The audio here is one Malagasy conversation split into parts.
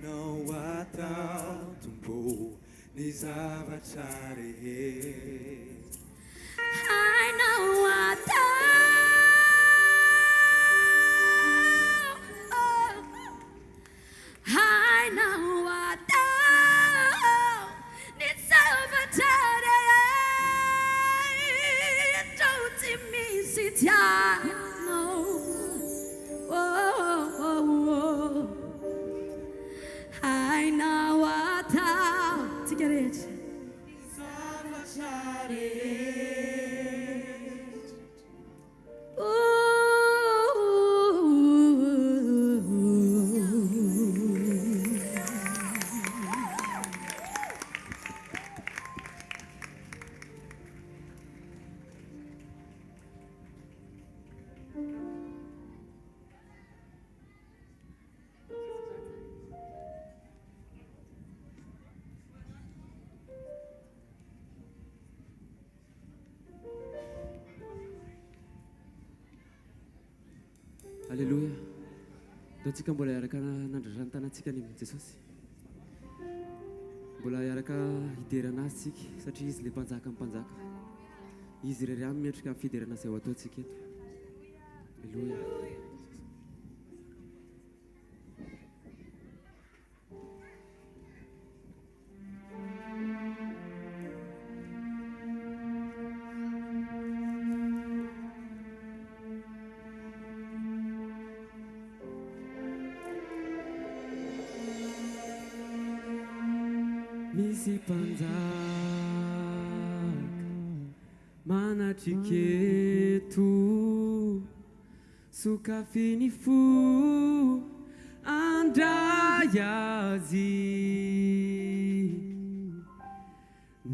know atao tombo ny zavatra rehetra. Hainao atao. Hainao atao ny zavatra rehetra tsy misy tianao. Hainao atao tsika rehetra zavatra rehetra. Alléluia. Dotsika mbola yaraka nandrasany tanantsika ny Jesosy. Mbola yaraka hiderana azy tsika satria izy le mpanjaka amin'ny mpanjaka. Izy irery aminy miendrika amin'ny fiderana izay ho ataontsika eto. Alléluia. Misy mpanjaka manatriketo sokafiny fo andray azy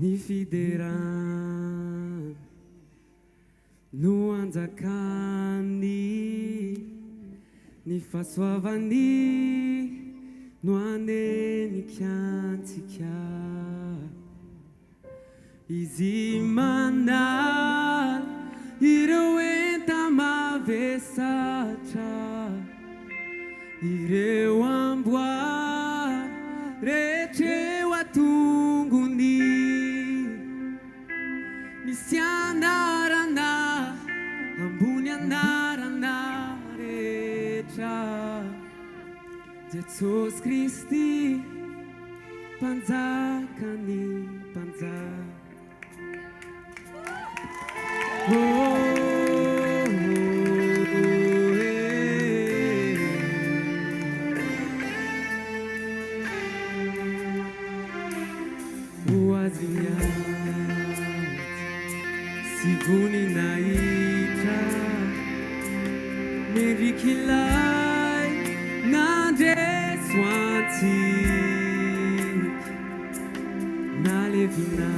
ny fiderana no anjakany ny fahasoavany no anenikantsika. Izy manala ireo enta mavesatra, ireo amboa rehetreo atongony, misy anarana ambony anarana rehetra. Jesosy Kristy mpanjakany mpanjaka. Sivuni naitra merikilai nadeswantik nalevina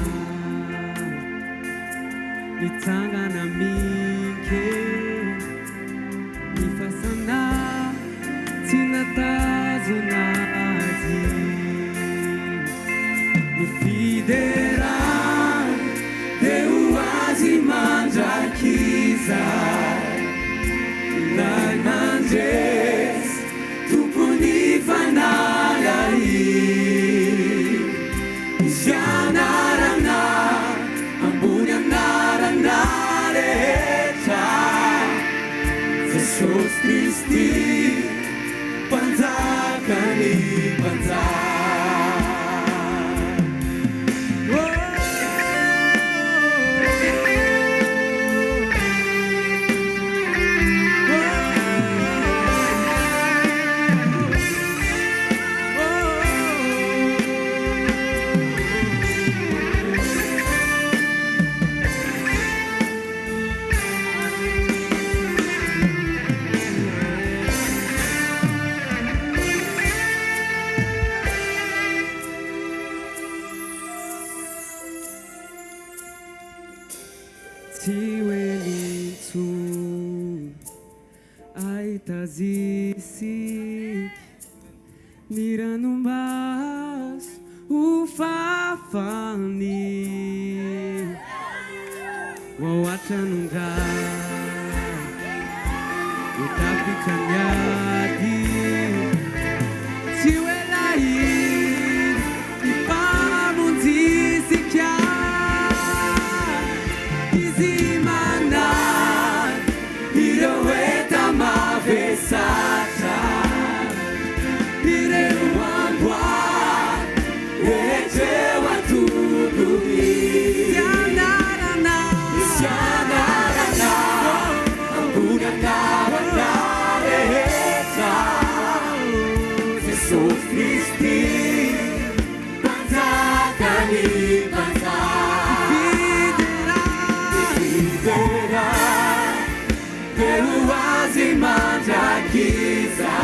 nitsangana minke nifasana tinatazonazi nifidera mandrakiza ilay mandres tompony fanalay izy anarana ambony anarana rehetra. Jesosy Kristy mpanjakany mpanjaka. Aitazisik niranumbas ufafani wawatanunga utapikanyadi siwelai Kristi panjakany panja fidera telo azy mandrakiza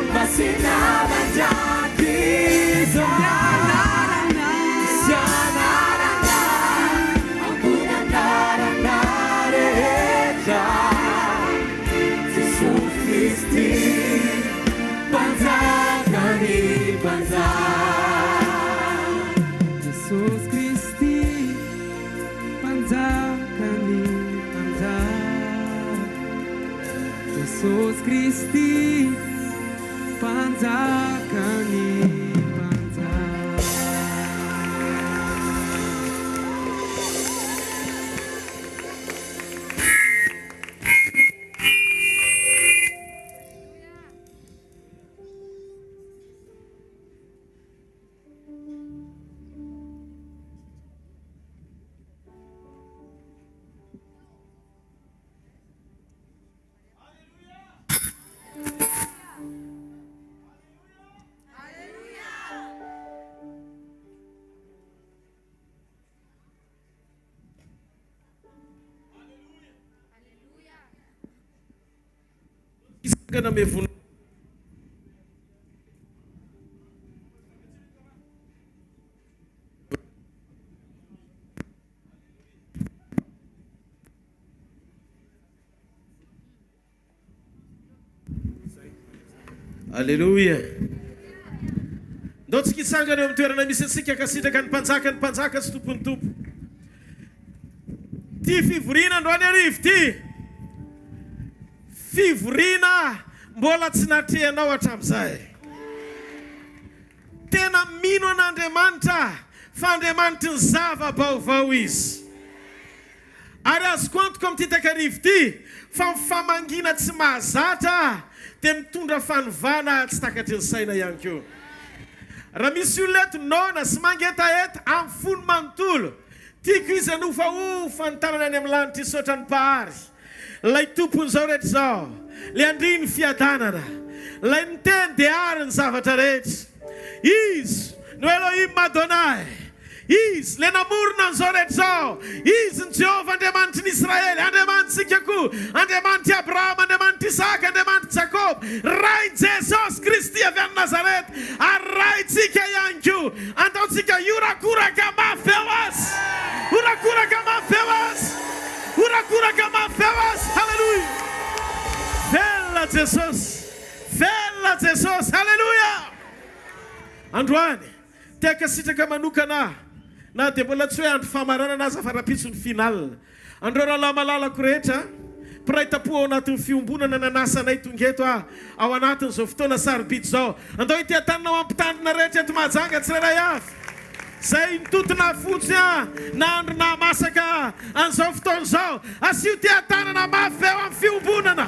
masina mandrakiza sianarana ampunanarana rehetra Jesus Kristi panjakany panja Jesus Kristi panjakany panja Jesus Kristi panjakany panja Kana mevuna Haleluya. Ndao tsy kitsangana eo amin'ny toerana misy antsika kasitraka ny mpanjaka sy tompony tompo. Ty fivoriana androany arivo ty. Fivoriana mbola tsy natrehanao hatramin'izay. Tena mino an'Andriamanitra fa Andriamanitra ny zava-baovao izy. Ary azoko antoka amin'ity takarivo ty fa famangina tsy mahazatra dia mitondra fanovana tsy takatry ny saina ihany koa. Raha misy olona eto nona sy mangetaheta amin'ny fony manontolo, tiako izy anofaofa ny tanany any amin'ny lanitra isotra ny pahary. Lay tompony zao rehetra zao, le andriny fiadanana, lay niteny dia ary ny zavatra rehetra. Izy no Elohim Madonai, izy le namorona an'izao rehetra zao, izy ny Jehovah Andriamanitry ny Israely, Andriamanitsika koa, Andriamanitry Abraham, Andriamanitry Isaka, Andriamanitry Jacob, ray Jesus Kristy avy any Nazareth, ary raytsika ihany koa, antaontsika iorakoraka mafy eo azy, iorakoraka mafy eo azy, iorakoraka mafy eo azy, halleluja. Velona Jesus, velona Jesus, halleluja. Androany, teka sitraka manokana, na dia mbola tsy hoe andro famarana aza fa rapitsony final. Andreo raha malalako rehetra, piraita-po ao anatin'ny fiombonana nanasanay tongeto ao anatin'izao fotoana sarobito zao. Andao ity tanana ao ampitandrina rehetra eto Mahajanga tsirairay avy. Zay nitotona fotsy na andro na masaka an'izao fotoana zao. Asio ty tanana mafy eo amin'ny fiombonana.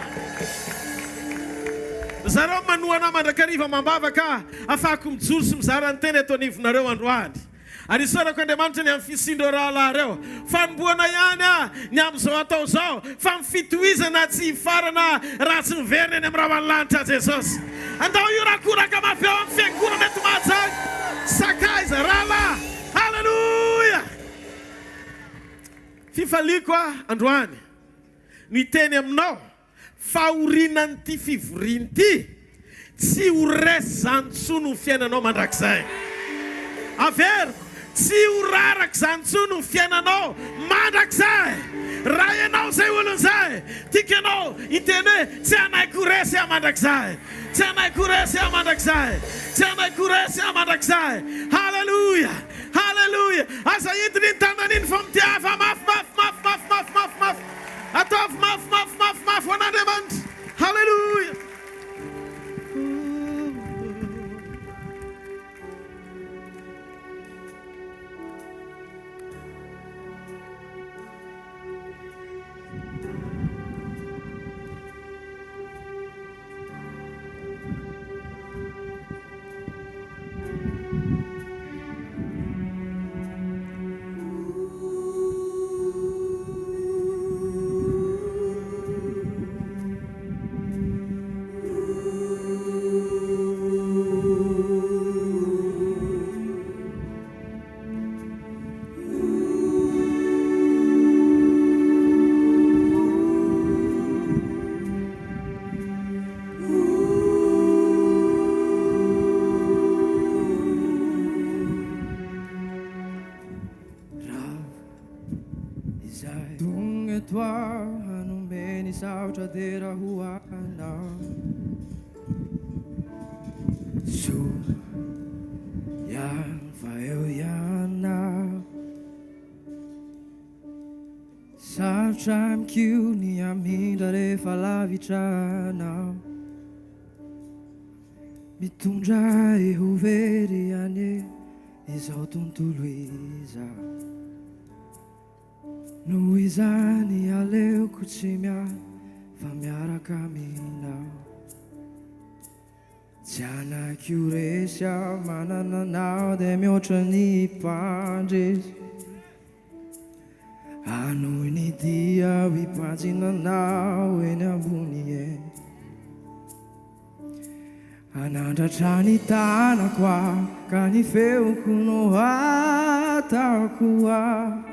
Zareo manoana mandrakariva mambavaka afahako mijoro sy mizara ny teny eto anivonareo androany. Ary isorako Andriamanitra ny amin'ny fisindro rahalareo. Fanomboana ihany ny amin'izao atao zao fa mifitohizana tsy hifarana raha tsy miverina eny amin'ny rahamanlanitra Jesosy. Andao iorakoraka mafy eo amin'ny fiangonana eto Mahajanga. Sakaiza rahala. Haleluja. Fifaliako androany ny teny aminao fahorinany ty fivoriany ty tsy ho resy zany tsono ny fiainanao mandrakizay. Averiko, tsy ho raraka zany tsono ny fiainanao mandrakizay. Raha ianao zay olon'izay, tikanao iteny hoe tsy anaiko resy aho mandrakizay, tsy anaiko resy aho mandrakizay, tsy anaiko resy aho mandrakizay. Halleluja, halleluja. Aza idiny ny tanan'iny fa mitiava mafy mafy mafy mafy mafy mafy mafy. Ataovy mafy mafy mafy mafy ho an'Andriamanitra. Halleluja. eto hanomeny saotra dia rahoanao so ihany fa eo ihanao sarotra mikio ny amindra rehefa lavitranao mitondra ehovery ane izao tontolo izao noho izany aleoko tsy miala fa miaraka aminao tsy anank'io resy aho manana anao dia mihoatra ny mpandresy anohy ny dia ho hipanjinanao eny ambony eny anandratra ny tanako aho ka ny feoko no ataoko aho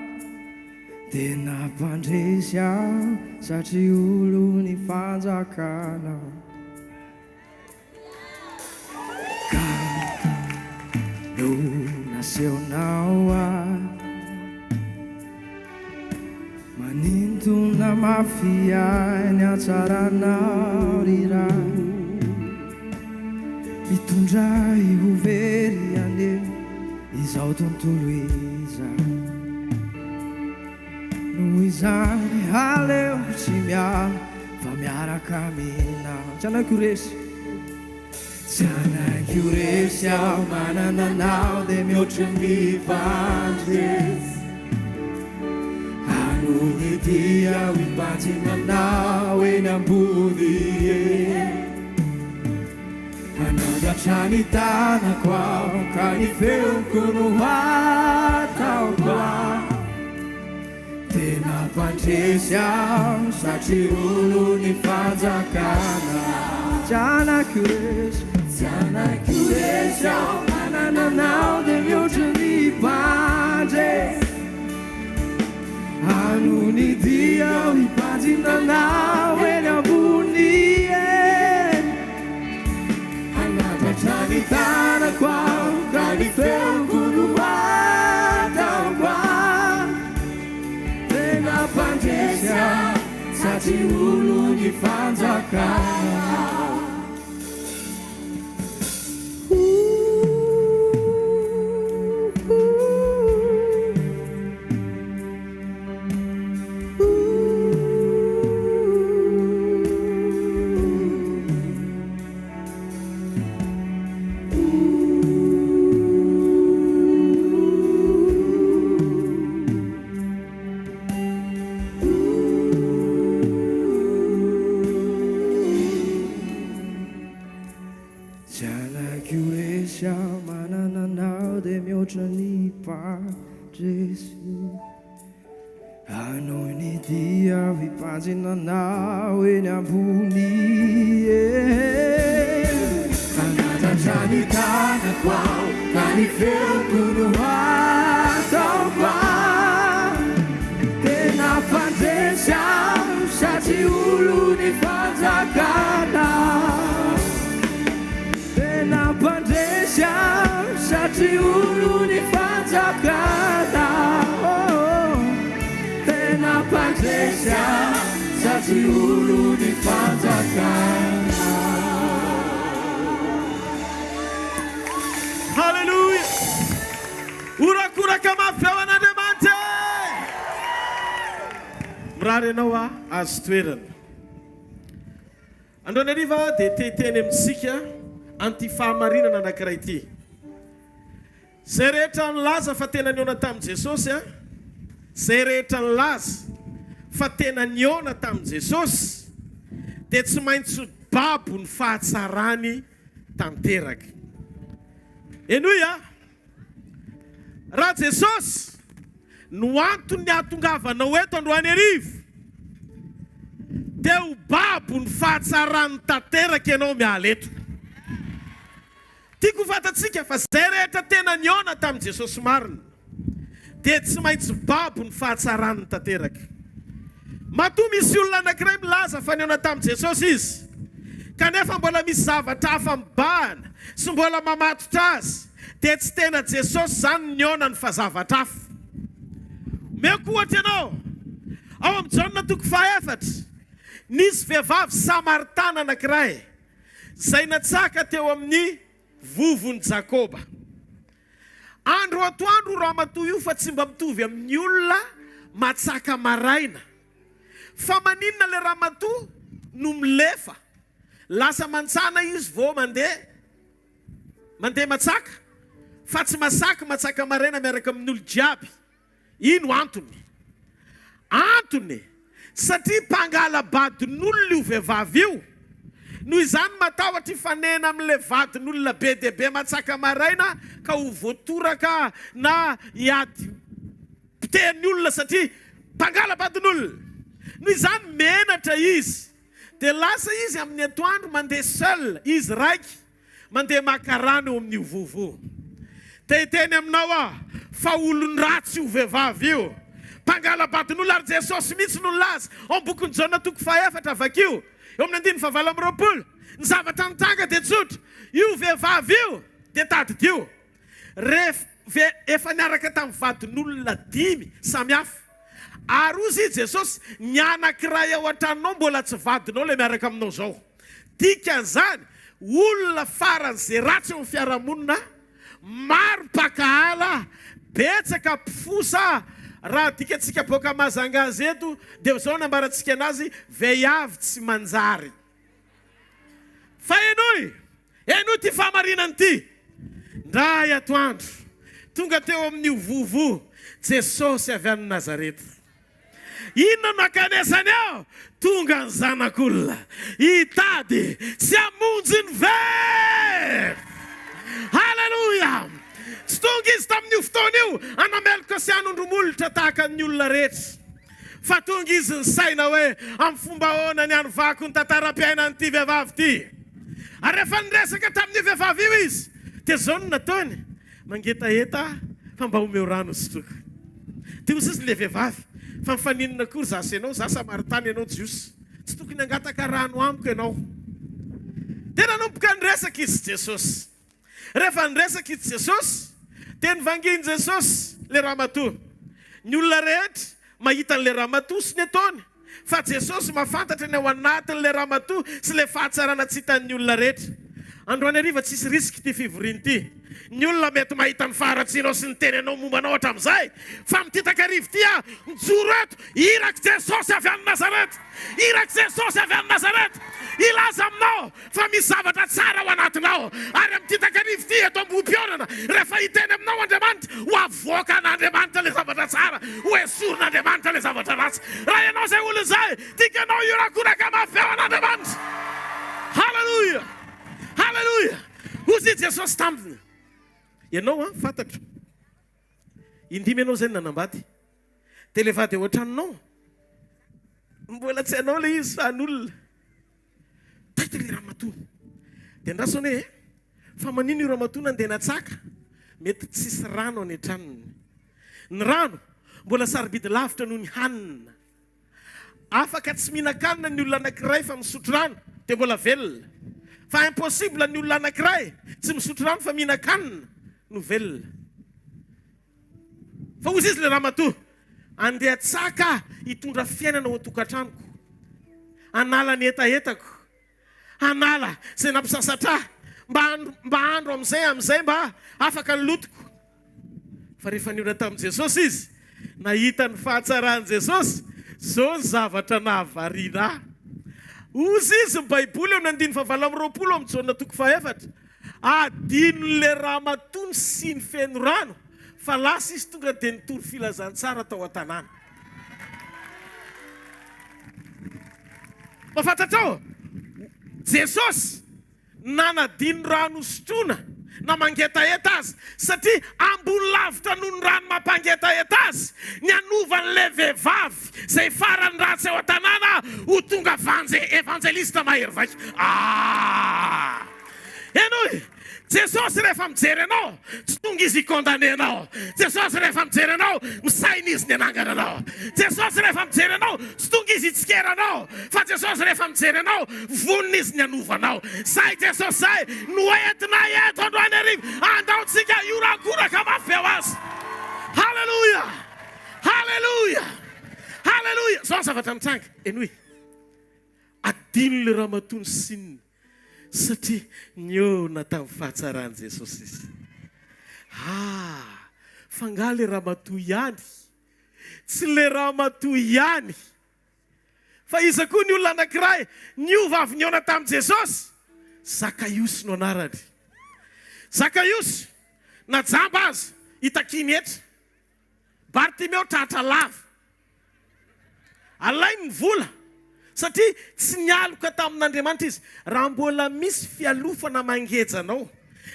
dia nampandresy aho satria olo ny fanjakanao ka no nasehonao aho manintona mafia ny atsaranao riray mitondra ihovery ane izao tontolo izao noho izany aleo tsy miala fa miaraka aminao tsy anank'io resy tsy anank'io resy aho manana anao dia mihoatra ny mpandresy anohy ny dia ho hipanjinanao eny ambony eny anandratra ny tanako aho ka ny feoko no ataoko aho dia nampandresy aho satria olo ny fanjakana tsy anank'io resy aho manana anao dia mihoatra ny mpandresy anohy ny dia ho hipanjinanao eny ambony eny anandratra ny tanako aho ka ny feoko no ataoko aho dia nampandresy aho satria olo ny fanjakana anohy ny dia ho hipanjinanao eny ambony eny anandratra ny tanako aho ka ny feoko no ataoko aho dia nampandresy aho satria olo ny fanjakana dia nampandresy aho satria olo ny fanjakana dia nampandresy aho satria olo ny fanjakana. Hallelujah! Urakoraka mafy ao an'Andriamanitra. Mirary ianao azo toerana. Androany hariva dia teteny amintsika antifahamarinana anankiray ity. Zay rehetra nilaza fa tena niona tamin'i Jesosy zay rehetra nilaza fa tena niona tamin'i Jesosy dia tsy maintsy babo ny fahatsarany tanteraka. Enoia, raha Jesosy no antony ahatongavanao eto androany hariva dia ho babo ny fahatsarany tanteraka ianao miala eto. Tiako fantatsika fa zay rehetra tena niona tamin'i Jesosy marina dia tsy maintsy babo ny fahatsarany tanteraka. Matoa misy olona anankiray milaza fa niona tamin'i Jesosy izy kanefa mbola misy zavatra hafa mibahana sy mbola mamatotra azy dia tsy tena Jesosy zany niona ny fa zavatra hafa. Meko ohatra ianao ao amin'ny jauna toko faefatra nisy vehivavy samaritana anankiray zay natsaka teo amin'ny vovony Jakoba. Andro atoandro ramatoa io fa tsy mba mitovy amin'ny olona matsaka maraina. Fa maninona le ramatoa no milefa. Lasa mantsana izy vao mandeha matsaka. Fa tsy matsaka maraina miaraka amin'ny olo jiaby. Ino antony? Antony satria mpangala badin'olona io vehivavy io. Noho izany matahotra ifanena amin'le vadin'olona be dia be matsaka maraina ka ho voatoraka na hiady piten'ny olona satria mpangala badin'olona. Noho izany menatra izy. Dia lasa izy amin'ny atoandro mandeha seul, izy raiky mandeha maka rano eo amin'io vovo. Teny aminao fa olon ratsy io vehivavy io. Mpangala badin'olona ary Jesosy mihitsy no laza ao bokon'ny Jaona toko faefatra vakio. Eo amin'ny 9:20. Ny zavatra nitanga dia tsotra. Io vehivavy io dia tadidio. Efa niaraka tamin'ny vadin'olona 5 samihafa. Ary ozy Jesosy ny anankiray ao an-tranonao mbola tsy vadinao le miaraka aminao zao. Dikan'izany olona farany zay ratsy eo amin'ny fiarahamonina, maro mpakahala, betsaka mpifosa. Raha dikantsika boaka Mahajanga azy eto dia zao nambarantsika anazy vehivavy tsy manjary. Fa enoy ty famarinany ty. Ndray atoandro tonga teo amin'io vovo Jesosy avy any Nazareta. Inona no akanesany ao? Tonga ny zanak'olona hitady sy hamonjy ny very. Halleluja! Tsy tonga izy tamin'io fotoana io anameloko sy hanondromolotra tahaka ny olona rehetra. Fa tonga izy ny saina hoe amin'ny fomba ahoana ny hanovako ny tantaram-piainany ty vehivavy ty. Ary rehefa niresaka tamin'io vehivavy io izy dia zao no nataony mangetaheta fa mba homeo rano sotroka. Dia ozy izy le vehivavy fa mifaninona kory zasy ianao, za samaritany ianao jiosy, tsy tokony hangataka rano amiko ianao. Dia nanomboka niresaka izy Jesosy. Rehefa niresaka izy Jesosy dia nivanginy Jesosy le ramatoa. Ny olona rehetra mahita an'le ramatoa sy ny ataony. Fa Jesosy mahafantatra ny ao anatin'le ramatoa sy le fahatsarana tsy hitan'ny olona rehetra. Androany hariva tsisy risky ty fivoriany ty. Ny olona mety mahita ny faharatsianao sy ny tenenao mombanao hatramin'izay. Fa mititaka arivo ty mijoro eto, iraka Jesosy avy any Nazareta. Iraka Jesosy avy any Nazareta. Ilaza aminao fa misy zavatra tsara ao anatinao. Ary mititaka arivo ty eto ambom-pionana. Rehefa hiteny aminao Andriamanitra, ho avoaka an'Andriamanitra le zavatra tsara, ho esorin'Andriamanitra le zavatra ratsy. Raha ianao zay olona zay, tikanao iorakoraka mafy ao an'Andriamanitra. Halleluja! Halleluja! Hozy Jesosy taminy. Ianao fantatro. Indimy ianao zay nanambady. Dia le vady ao an-tranonao. Mbola tsy hainao le izy fa an'olona. Taitra le ramatoa. Dia ndrasony hoe fa manino io ramatoa nandeha natsaka? Mety tsisy rano any an-tranony. Ny rano mbola sarobidy lavitra noho ny hanina. Afaka tsy mihinan-kanina ny olona anankiray fa misotro rano dia mbola velona. Fa impossible ny olona anankiray tsy misotro rano fa mihinan-kanina no velona. Fa ozy izy le ramatoa, andeha tsaka hitondra fiainana ao an-tokantranoko. Hanala ny etaetako. Hanala izay nampisasatra mba andro amin'izay mba afaka ny lotoko. Fa rehefa niona tamin'i Jesosy izy, nahita ny fahatsarany Jesosy, zao ny zavatra nahavariana. Ozy izy ny Baiboly eo ny 9:20 amin'ny Jaona toko faefatra. Adinon'le ramatoa ny sy ny feno rano, fa lasa izy tonga dia nitory filazantsara tao an-tanàna. Mafantatrao? Jesosy nanadino rano sotroina na mangetaheta azy satria ambony lavitra noho ny rano mampangetaheta azy ny anovan'le vehivavy zay farany ratsy ao an-tanàna ho tonga evangelista mahery vaika. Enoy, Jesosy rehefa mijery anao tsy tonga izy ikondane anao. Jesosy rehefa mijery anao misaina izy ny anangana anao. Jesosy rehefa mijery anao tsy tonga izy itsikera anao. Fa Jesosy rehefa mijery anao vonina izy ny anovanao. Zay Jesosy zay no entina eto androany hariva andaontsika iorakoraka mafy ao azy. Halleluja! Halleluja! Halleluja. Zao zavatra mitranga. Enoy. Adino le raha matony sininy satria niona tamin'ny fahatsarany Jesosy izy. Fa nga le raha matoy ihany. Tsy le raha matoy ihany. Fa iza koa ny olona anankiray niova avy niona tamin'i Jesosy. Zakaiosy no anarany. Zakaiosy najamba azy hitakiny etra. Bartimeo tratra lava. Alainy ny vola. Satria tsy nialoka tamin'Andriamanitra izy. Raha mbola misy fialofana mangejanao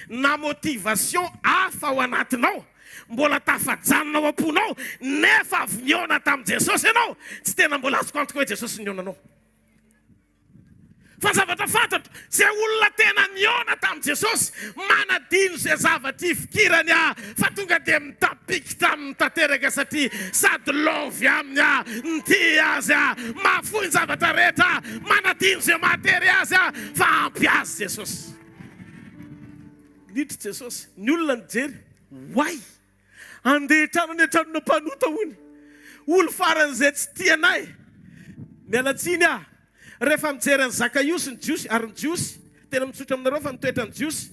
na motivation hafa ao anatinao, mbola tafajanona ao am-ponao, nefa avy niona tamin'i Jesosy ianao, tsy tena mbola azoko antoka hoe Jesosy niona anao. Fa zavatra fantatro, izay olona tena niona tamin'i Jesosy manadino izay zavatra ifikirany fa tonga dia mitapikitra amin'ny tanteraka satria sady lovy aminy nity azy mahafoy ny zavatra rehetra, manadino izay matery azy fa ampy azy Jesosy. Niditra Jesosy, ny olona nijery, why? Andeha tranony tranona mpanota hony. Olo faran'izay tsy tianay. Mialatsiny rehefa mijery ny Zakaiosy ny jiosy, ary ny jiosy tena mitsotra aminareo fa mitoetra ny jiosy.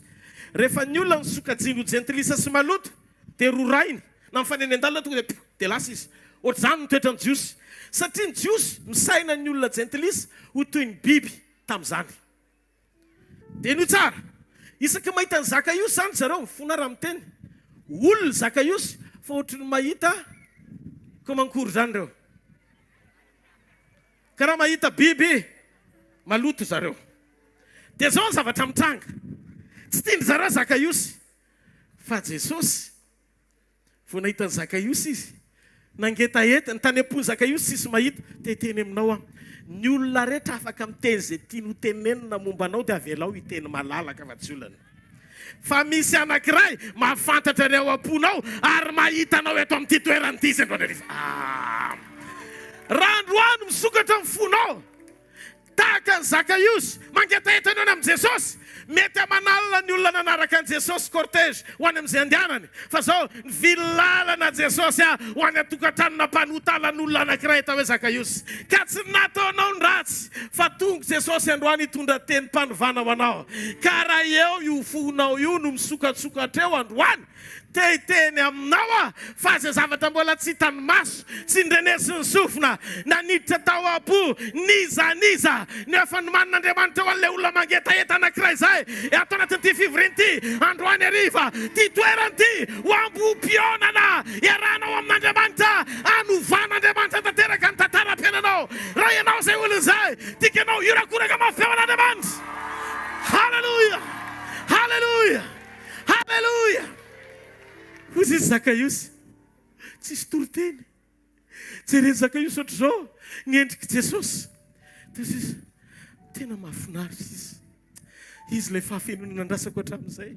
Rehefa ny olona misokajino jentilisa sy maloto dia rorainy na mifaneny an-dalana tonga dia lasa izy. Ohatr'izany mitoetra ny jiosy. Satria ny jiosy misaina ny olona jentilisa ho toy ny biby tamin'izany. Dia ny tsara. Isaka mahita ny Zakaiosy zany zareo fona raha miteny. Olona Zakaiosy fa ohatry ny mahita komankory zany reo. Karaha mahita biby maloto zareo. Dia zao ny zavatra mitranga. Tsy tiany zareo Zakaiosy. Fa Jesosy vao nahita ny Zakaiosy izy. Nangetaheta ny tany am-pony Zakaiosy sisy mahita. Teteny aminao ny olona rehetra afaka miteny izay tiany ho tenenina momba anao dia avelao hiteny malalaka fa tsy olana. Fa misy anankiray mahafantatra ny ao am-ponao ary mahita anao eto amin'ity toerana ity izy androany ariva. Raha androany misokatra amin'ny fonao tahaka ny Zakaiosy mangetaheta ny amin'ny Jesosy, mety amanalina ny olona nanaraka ny Jesosy cortège ho any amin'izay andehanany. Fa zao vilalana Jesosy ho any atokantranona mpanotala n'olona anankiray tao hoe Zakaiosy. Ka tsy nataonao ny ratsy fa tonga Jesosy androany hitondra teny mpanovana ho anao. Ka raha eo io fonao io no misokatsokatra eo androany, teny aminao fa izay zavatra mbola tsy hitany maso, tsy ndrenesy ny sofina, naniditra tao am-po, niza nefa ny manin'Andriamanitra ho an'ilay olona mangetaheta anankiray izay atao anatin'ity fivoriana ity androany hariva, ty toerana ity ho ambom-pionana iarahanao amin'Andriamanitra, anovan'Andriamanitra tanteraka ny tantaram-piainanao. Raha ianao izay olona izay, tikanao iorakoraka mafeo an'Andriamanitra. Halleluja, halleluja, halleluja. Hozy izy Zakaiosy tsisy toroteny. Jereny Zakaiosy ohatr' izao niendriky Jesosy. Izy tena mahafinaritra izy. Izy ilay fahafenony nandrasako hatramin'izay.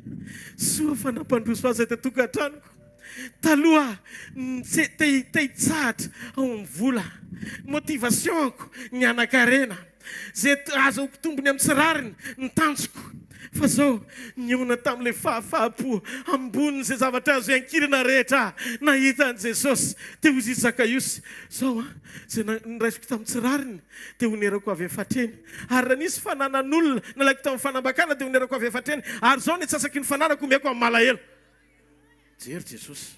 Soa fa nampandroso azy tatonkantranoko. Taloha te hitsahatra ao amin'ny vola. Motivationko ny anakarena. Zay azoko tombony amin'ny tsirariny ny tanjoko. Fa zao niona tamin'ilay fahafahapo amboniny izay zavatra azo iankirana rehetra nahita an' Jesosy. Teo izy Zakaiosy zao zay niraisiko tamin'ny tsirariny dia honerako avy efatreny. Ary raha nisy fananan'olona nalaiko tamin'ny fanambakana dia honerako avy efatreny. Ary zao ny atsasaky ny fananako omeko amin'ny malahelo. Jery Jesosy.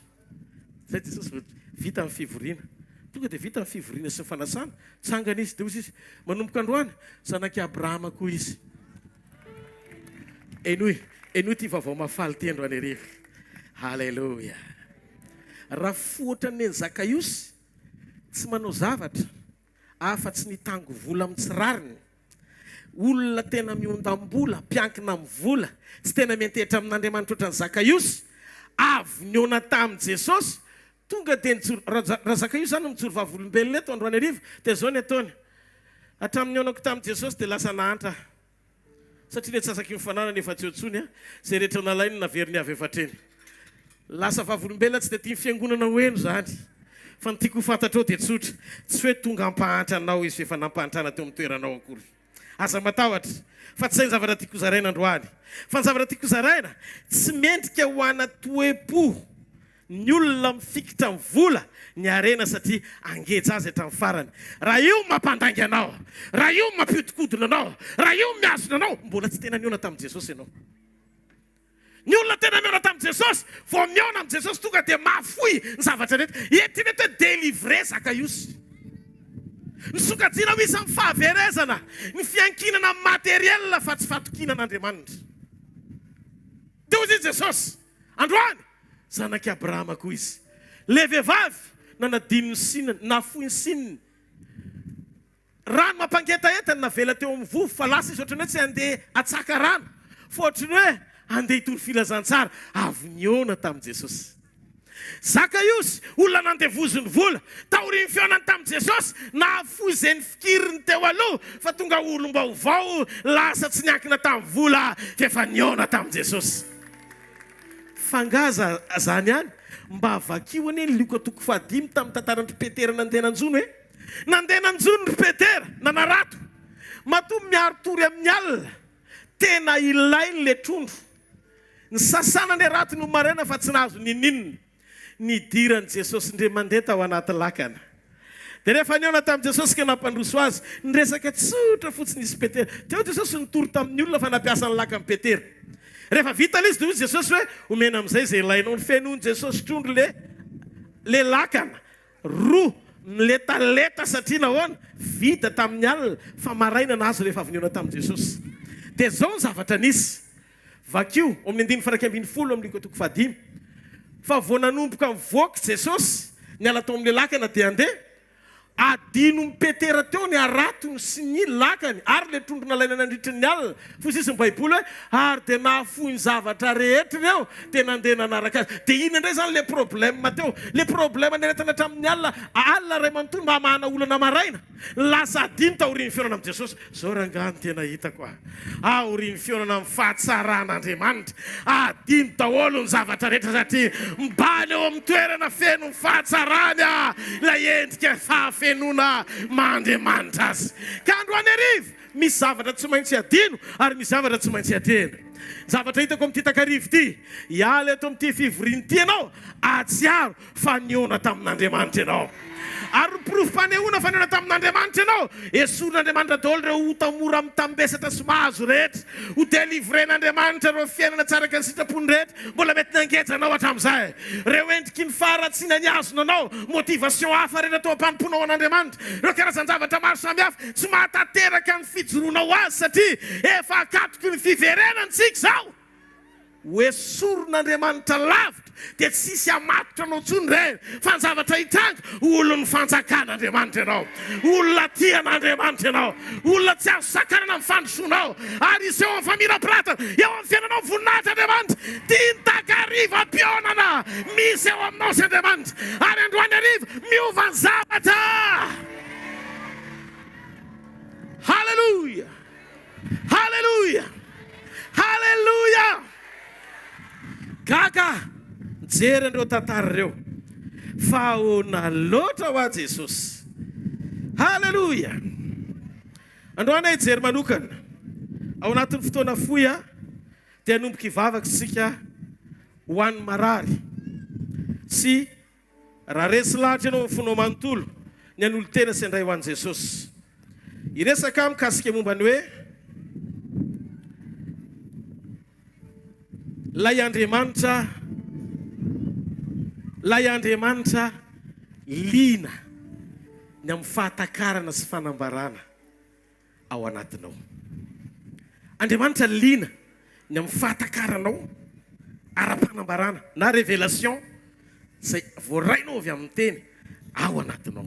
Zay Jesosy vita amin'ny fivoriana. Tonga dia vita amin'ny fivoriana sy ny fanasana. Tsangana izy dia izy manomboka androany zanaky Abrahama koa izy. Enoy ty vaovao mafaly ty androany hariva. Halleluja. Raha fotrany Zakaiosy tsy manao zavatra afa-tsy nitango vola amin'ny tsirariny, olona tena miondam-bola, mpiankina amin'ny vola, tsy tena miantehitra amin'Andriamanitra ohatran'ny Zakaiosy, avy niona tamin'i Jesosy, tonga dia raha Zakaiosy zany mijoro vavolombelona eto androany hariva dia zao ny ataony. Hatramin'ny nionako tamin'i Jesosy dia lasa nahantra. Satria ny atsasaky ny fananany efa tsy otsony zay rehetra nalainy naveriny avy efatreny. Lasa vavolombelona tsy dia tia fiangonana hoeno zany. Fa ny tiako ho fantatra ao dia tsotra. Tsy hoe tonga hampahantra anao izy efa nampahantrana teo amin'ny toeranao akory. Aza matahotra. Fa tsy zay ny zavatra tiako zaraina androany. Fa ny zavatra tiako zaraina tsy mendrika ho ana toe-po ny olona mifikitra ny vola ny arena satria angeja azy hatramin'ny farany. Raha io mampandangy anao, raha io mampihodikodina anao, raha io miazona anao, mbola tsy tena miona tamin'i Jesosy ianao. Ny olona tena miona tamin'i Jesosy, vao miona amin'i Jesosy tonga dia mahafoy ny zavatra rehetra. Entireto hoe délivrer Zakaios. Ny sokajiana ho isan'ny fahaverezana, ny fiankinana materiel fa tsy fatokinan'Andriamanitra. Dia hozy Jesosy, androany, zanak'i Abrahama koa izy. Le vehivavy nanadino ny sinany, nafoy ny sinany. Rano mampangetaheta navela teo amin'ny vovo fa lasa izy ohatrany hoe tsy handeha atsaka rano. Fa ohatrany hoe handeha hitory filazantsara. Avy niona tamin'i Jesosy. Zakaios, olona nandevozony vola, taoriny fionany tamin'i Jesosy, nahafoy izay ny fikiriny teo aloha, fa tonga olom-baovao, lasa tsy niankina tamin'ny vola, fa efa niona tamin'i Jesosy. Fangaza zany ihany, mba vakio anie ny lioka toko 5 tamin'ny tantaran'ny Petera nandeha nanjono hoe. Nandeha nanjono ny Petera, nanarato. Matoa miaro tory amin'ny alina, tena ilainy le trondro. Ny sasana ny rato no marena fa tsy nahazo nininina. Nidirany Jesosy ndre mandeha tao anaty lakana. Dia rehefa niona tamin'i Jesosy ka nampandroso azy, niresaka tsotra fotsiny izy Petera. Teo Jesosy nitory tamin'ny olona fa nampiasa ny lakany Petera. Rehefa vita ilay izy dia hoy Jesosy hoe omena amin'izay izay ilainao. Ny fenoiny Jesosy trondro le lakana. Roa miletaleta satria nahoana vita tamin'ny alina fa maraina nazo rehefa avy niona tamin'i Jesosy. Dia zao ny zavatra nisy. Vakio amin'ny 9:50 amin'ny toko 5. Fa vao nanomboka mivoaka Jesosy niala tao amin'ny lakana dia andeha, adino ny Petera teo ny aratony sy ny lakany ary le trondro nalaina nandritry ny alina. Fozy izy ny Baiboly hoe ary dia nahafoy ny zavatra rehetra ireo dia nandeha nanaraka azy. Dia ina indray zany le problème teo? Le problème neretana hatramin'ny alina ray manontolo mba mahana olana maraina. Lasa adino taoriny fionana amin'i Jesosy. Zao rangano tena hitako aoriny fionana amin'ny fahatsaran'Andriamanitra. Adino daholo ny zavatra rehetra satria mibaly eo amin'ny toerana feno ny fahatsarany ilay endrika fenona mandriamanitra azy. Ka androany arivo misy zavatra tsy maintsy adino ary misy zavatra tsy maintsy atena. Zavatra hitako amin'ity takarivo ity, hiala eto amin'ity fivoriana ity ianao, atsiaro fa niona tamin'Andriamanitra ianao. Ary profam-panehoana fa niona tamin'Andriamanitra ianao, esorin'Andriamanitra daholo ireo ho tamora amin'ny tambesatra sy mahazo rehetra, ho délivren'Andriamanitra ireo fiainana tsaraka ny sitrapony rehetra, mbola mety nangejanao hatramin'izay. Ireo endriky ny faratsiana ny azona anao, motivation hafa rehetra tao am-panimponao an'Andriamanitra, ireo karazan-javatra maro samihafa tsy mahatateraka ny fijoroanao azy satria efa akatoky ny fiverenantsika zao. Ho esorin'Andriamanitra lavitra dia tsisy hamatotra anao intsony ireny fa ny zavatra hitranga olon'ny fanjakan'Andriamanitra ianao, olona tian'Andriamanitra ianao, olona tsy azo sakanana amin'ny fandrosoanao ary izy eo amin'ny famirapiratana eo amin'ny fiainanao voninahitry'Andriamanitra. Tiany takariva am-pionana misy eo aminao sy Andriamanitra ary androany arivo miova ny zavatra. Halleluja, halleluja, halleluja. Gaga jery andreo tantara ireo fa ahoana loatra ho a Jesosy. Halleluja. Androany hijery manokana ao anatin'ny fotoana foy dia hanomboka hivavaka isika ho an'ny marary sy raha resy lahatra ianao ny fonao manontolo ny an'olo tena sy andray ho an'i Jesosy. Iresaka mikasika momba ny hoe lay Andriamanitra lina ny amin'ny fahatakarana sy fanambarana ao anatinao. Andriamanitra lina ny amin'ny fahatakaranao ara-panambarana na révélation izay voarainao avy amin'ny teny ao anatinao.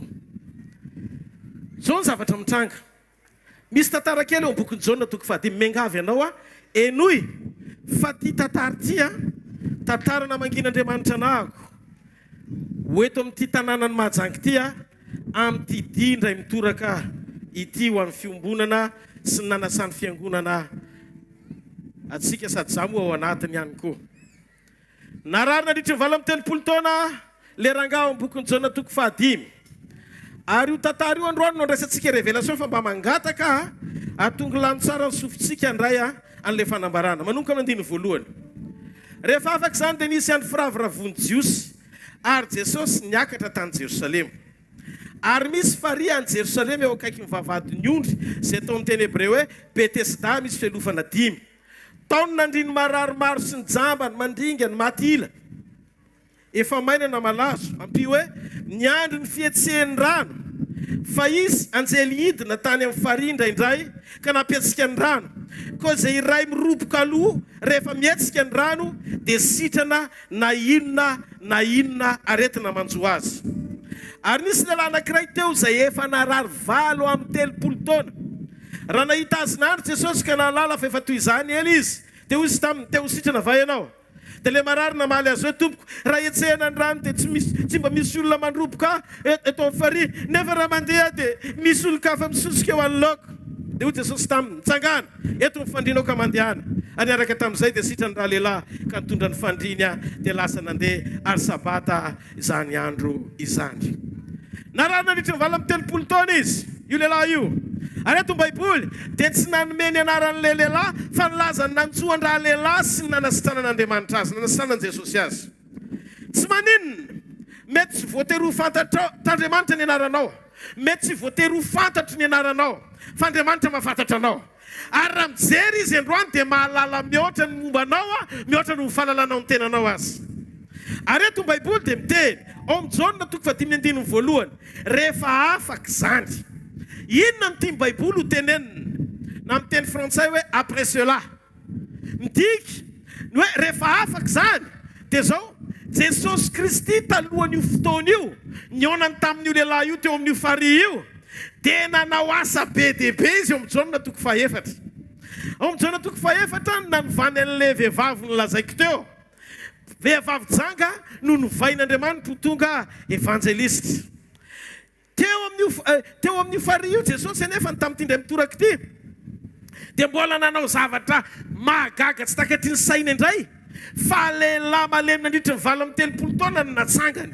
Zao ny zavatra mitranga. Misy tantara kely eo am-bokin'ny Jaona toko 5 mengavy ianao enoy fa ty tantara ty tantara namangin'Andriamanitra nahako hoeto amin'ity tanànany Mahajanga ity amin'ity dindray mitoraka ity ho amin'ny fiombonana sy ny nanasany fiangonana atsika sady za moa ao anatiny ihany koa. Nararina nandritra ny 8 taona le rangahy amin'ny bokin'ny Jaona toko 5. Ary io tantara io androany no andraisantsika révélation fa mba mangataka atonga lano tsara ny sofintsika andray an'ilay fanambarana. Manomboka amin'ny 1 voalohany. Rehefa afaka izany dia nisy andro firaviravony Jiosy ary Jesosy niakatra tany Jerosalema. Ary misy faria any Jerosalema eo akaiky ny vavahadin'ny ondry izay ataon'ny teny hebreo hoe Betesda, misy fialofana 5. Taona nandriny mararomaro sy ny jambany mandringany matila. Efa mainana malazo ampio hoe niandry ny fietsehan'ny rano. Fa izy anjely hidina tany amin'ny faria indraindray ka nampietsika ny rano. Koa izay iray miroboka aloha rehefa mietsika ny rano dia sitrana na inona aretina manjo azy. Ary nisy lehilahy anankiray teo izay efa narary 8 amin'ny 30 taona. Raha nahita azy nandro Jesosy ka nahalala fa efa toy izany ela izy. Teo izy taminy teo sitrana va ianao. Dia le marary namaly azy hoe tompoko, raha etsehana ny rano dia tsy mba misy olona mandroboka eto amin'ny faria, nefa raha mandeha dia misy olon-kafa misosika eo anoloko. Dia hoy Jesosy taminy, tsangana, eto ny fandrianao ka mandehana. Ary araka tamin'izay dia sitrany raha lehilahy ka nitondra ny fandriana dia lasa nandeha ary sabata izany andro izany. Narary nandritra ny 30 taona izy, io lehilahy io. Ary eto ny Baiboly dia tsy nanome ny anaran'ilay lehilahy fa nilaza ny nantsoan-draha lehilahy sy ny nanasitranan'Andriamanitra azy, nanasitranan'i Jesosy azy. Tsy maninona, mety tsy voatery ho fantatr'Andriamanitra ny anaranao, mety tsy voatery ho fantatry ny anaranao, fa Andriamanitra mahafantatra anao. Ary raha mijery izy androany dia mahalala mihoatra ny mombanao, mihoatra ny fahalalana ny tenanao azy. Ary eto ny Baiboly dia miteny ao amin'ny Jaona 5:1, rehefa afaka izany. Inona ny tiany Baiboly ho tenenina na amin'ny teny frantsay hoe après cela. Midika ny hoe rehefa afaka izany dia zao Jesosy Kristy talohan'io fotoana io, niaonany tamin'io lehilahy io teo amin'io faria io, dia nanao asa be dia be izy ao amin'ny Jaona 4. Ao amin'ny Jaona 4 nanivany an'ilay vehivavy nolazaiko teo. Vehivavy janga no novain'Andriamanitra ho tonga evangelista. Teo amin'io faria io Jesosy anefa ny tamin'ity indray mitoraka ity dia mbola nanao zavatra mahagaga tsy takaty ny saina indray, fa lehilahy malemy nandritra ny 30 taona no natsangany.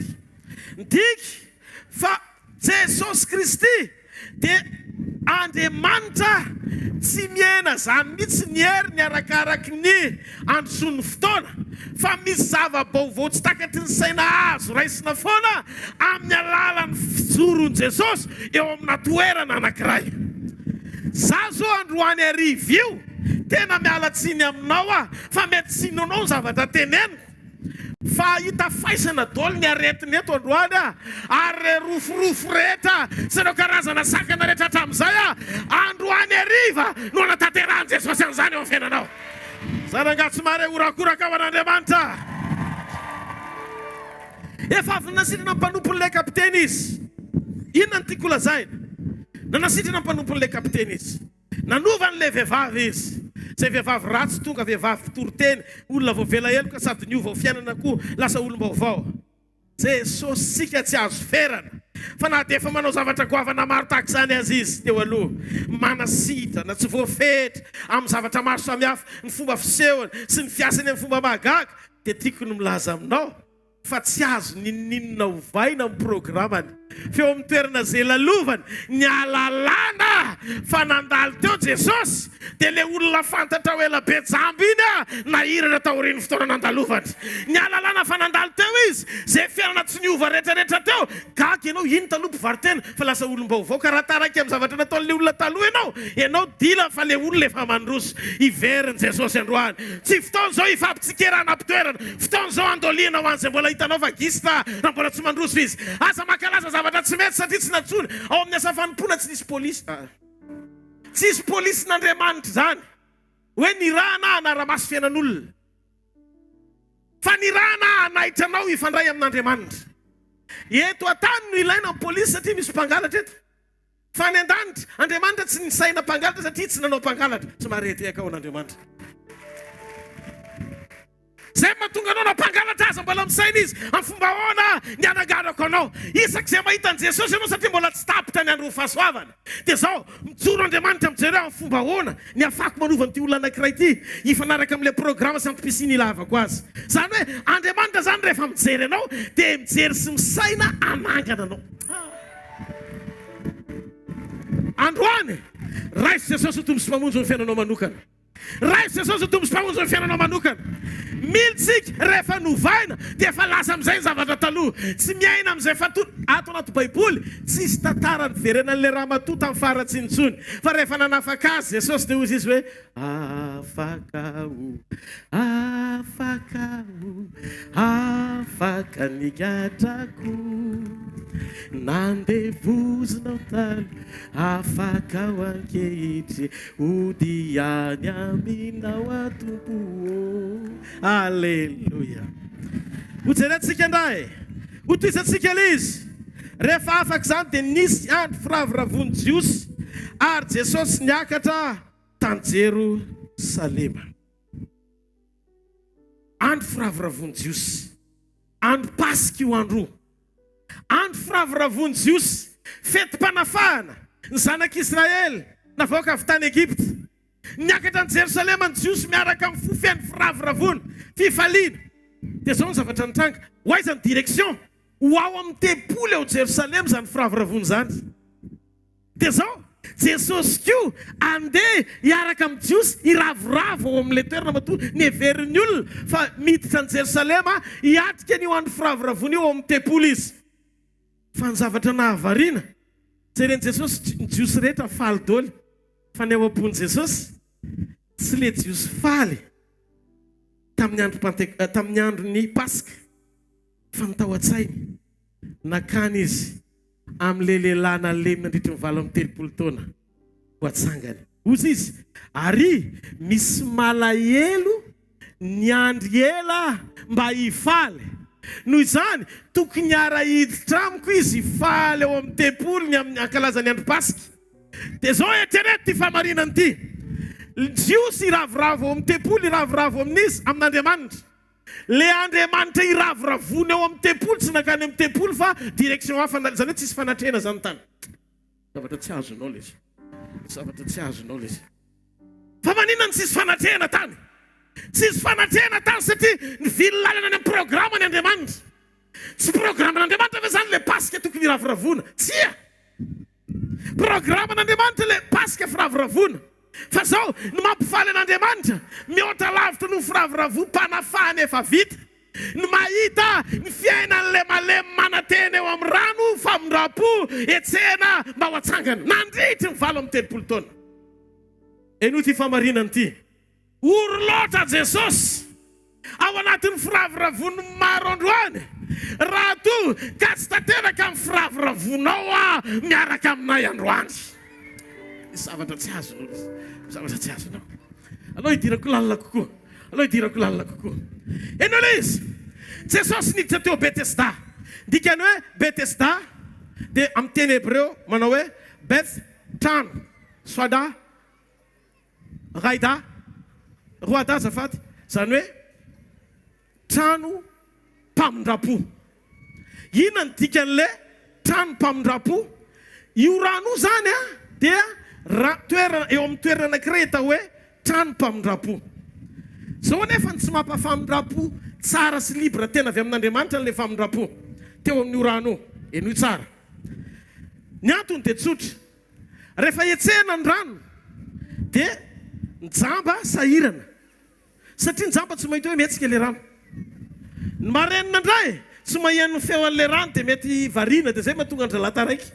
Ndiky fa Jesosy Kristy dia Andriamanitra tsy miena zany mihitsy ny hery ny arakaraky ny andro sy ny fotoana, fa misy zava-baovao tsy takaty ny saina azo raisina foana amin'ny alalan'ny fijoron'i Jesosy eo amina toerana anankiray. Za zao androany arivo io tena mialatsiny aminao fa mety tsy hinonao ny zavatra teneniko, fa hita faisana dolo ny aretiny eto androany ary rofirofo rehetra sy ireo karazana sakana rehetra hatramin'izay androany ariva no anatanterahany Jesosy an'izany eo amin'ny fiainanao. Zany angatsy mare horakoraka ao an'Andriamanitra. Efa avy nanasitrana mpanompon'ilay kapiteny izy. Inona ny tiako lazaina? Nanasitrana mpanompon'ilay kapiteny izy. Nanovan'ilay vehivavy izy. Zay vehivavy ratsy tonga vehivavy mpitory-teny, olona voavela heloka sady niova ho fiainana koa lasa olom-baovao. Jesosy sika tsy azo ferana. Fa na dia efa manao zavatra goavana maro tahaka izany azy izy teo aloha, manasitrana tsy voafetra amin'ny zavatra maro samihafa, ny fomba fisehony sy ny fiasany amin'ny fomba mahagaga, dia tiako no milaza aminao fa tsy azo ninninona hovaina amin'ny programany. Feo amin'ny toerana izay lalovany ny alalana fa nandalo teo Jesosy dia le olona fantatra ho ela be jamby iny nahirana taorian'ny fotoana nandalovany. Ny alalana fa nandalo teo izy, izay fiainana tsy niova rehetrarehetra teo, gaga ianao iny taloha mpivaritena fa lasa olom-baovao ka raha taraiky amin'ny zavatra nataon'ilay olona taloha ianao dila fa le olona efa mandroso. Iveriny Jesosy androany. Tsy fotoana izao ifampitsikerana am-pitoerana, fotoana izao andoliana ho an'izay mbola hitanao fa gista na mbola tsy mandroso izy. Aza makalaza zavatra tsy mety satria tsy natsony ao amin'ny asa fanompoana tsy nisy polisy. Tsy nisy polisy n'Andriamanitra zany hoe nirana anara-maso fiainan'olona, fa nirana anahitranao ifandray amin'Andriamanitra. Eto atany no ilaina amin'ny polisy satria misy mpangalatra eto, fa ny an-danitra Andriamanitra tsy nisaina mpangalatra satria tsy nanao mpangalatra. Tsy marety eka ao n'Andriamanitra. Zay mahatonga anao nampangalatra aza mbola misaina izy amin'ny fomba ahoana ny anagarako anao. Isak'izay mahita an' Jesosy ianao satria mbola tsy tapitra ny andro fahasoavana. Dia zao mijoro Andriamanitra mijery amin'ny fomba ahoana ny afako manova an'ity olona anankiray ity hifanaraka amin'ilay programa sy antom-pisiny ilavako azy. Zany hoe Andriamanitra zany rehefa mijery anao dia mijery sy misaina anangana anao. Androany raisy Jesosy ho tombo sy mpamonjy ny fiainanao manokana. raha Jesosy tombom-pamonjy amin'ny fiainanao manokana. Militsika rehefa novaina dia efa lasa amin'izay zavatra taloha. Tsy miaina amin'izay fatoro. Ato anaty Baiboly tsisy tantara niverenan'ilay raha matoa tamin'ny faratsy intsony. Fa rehefa nanafaka azy Jesosy dia hozy izy hoe afaka nigadrako nandevozinao talo afaka ho ankehitry odiany aminao atompo. Alleluia. Hojerentsika indray, hotoizantsika izy. Rehefa afaka izany dia nisy andro firavoravon'i Jiosy ary Jesosy niakatra tany Jerosalema. Andro firavoravon'i Jiosy, andro Pasika io andro. Andro firavoravon'i Jiosy, fetim-panafahana ny zanak'Israely navoaka avy tany Egypta. Niakatra ny Jerosalema ny Jiosy miaraka amin'ny fofeny firavoravona, fifaliana. Dia zao ny zavatra nitranga. Ho aiza ny direction? Ho ao amin'ny tempoly ao Jerosalema izany firavoravona izany. Dia zao Jesosy koa andeha hiaraka amin'ny Jiosy hiravoravo ao amin'ilay toerana matoa neverin'ny olona fa miditra ny Jerosalema hiatrika an'io andro firavoravona io ao amin'ny tempoly izy. Fa ny zavatra nahavariana, jeren'i Jesosy ny Jiosy rehetra faly daholo. Fa ny ao am-pon'i Jesosy tsy le Jiosy faly tamin'ny andron'ny Pasika, fa ny tao an-tsainy nakany izy amin'ilay lehilahy nalemina nandritra ny valo amin'ny telopolo taona ho atsangany. Hozy izy, ary misy malahelo niandry ela mba hifaly. Noho izany tokony hiara-hiditra amiko izy hifaly ao amin'ny tempolo ny amin'ny ankalazany andro Pasika. Dia zao eritrereto ty famarinany ty. Jiosy iravoravo ao amin'ny tempolo, iravoravo amin'izy amin'Andriamanitra. Le Andriamanitra iravoravony ao amin'ny tempolo, tsy nakany amin'ny tempolo fa direction hafa, zany hoe tsisy fanatrena zany tany. Zavatra tsy azonao le izy. Zavatra tsy azonao le izy. Fa maninona ny tsisy fanatrena tany? Tsisy fanatrena tany satria nivilalana ny programany Andriamanitra. Tsy programan'Andriamanitra fa zany le Pasika tokony iravoravona. Tsia! Programan'Andriamanitra le Pasika firavoravona. Fa zao ny mampifaly an'Andriamanitra mihoatra lavitra no firavoravom-panafahany efa vita. Ny mahita ny fiainan'le malemy manantena eo amin'ny rano famindrapo etsena mba ho atsangana nandritra ny valo amin'ny telopolo taona. Eno ty famarinany ty. Ory loatra Jesosy ao anatin'ny firavoravony maro androany. Raha to ka tsy tanteraka amin'ny firavoravonao miaraka aminay androany. Zavatra tsy azonao. Zavatra tsy azonao. Alao hidirako lalina kokoa. Alao hidirako lalina kokoa. Eno le izy. Jesosy niditra teo Betesda. Dikany hoe Betesda dia amin'ny teny hebreo manao hoe Beth trano. Soada Raida Roada zafady. Zany hoe trano mpamindrapo. Ina ny dikan'le trano mpamindrapo. Io rano zany dia toerana eo amin'ny toerana anankiray atao hoe trano mpamindrapo. Zao nefa tsy mampafamindrapo tsara sy libra tena avy amin'Andriamanitra n'ilay famindrapo teo amin'io rano io tsara. Ny antony dia tsotra. Rehefa etsena ny rano dia ny jamba sahirana. Satria ny jamba tsy mahita hoe metsika ilay rano. Ny marenina indray tsy maheno feo an'ilay rano dia mety variana dia zay mahatonga andrelata raiky.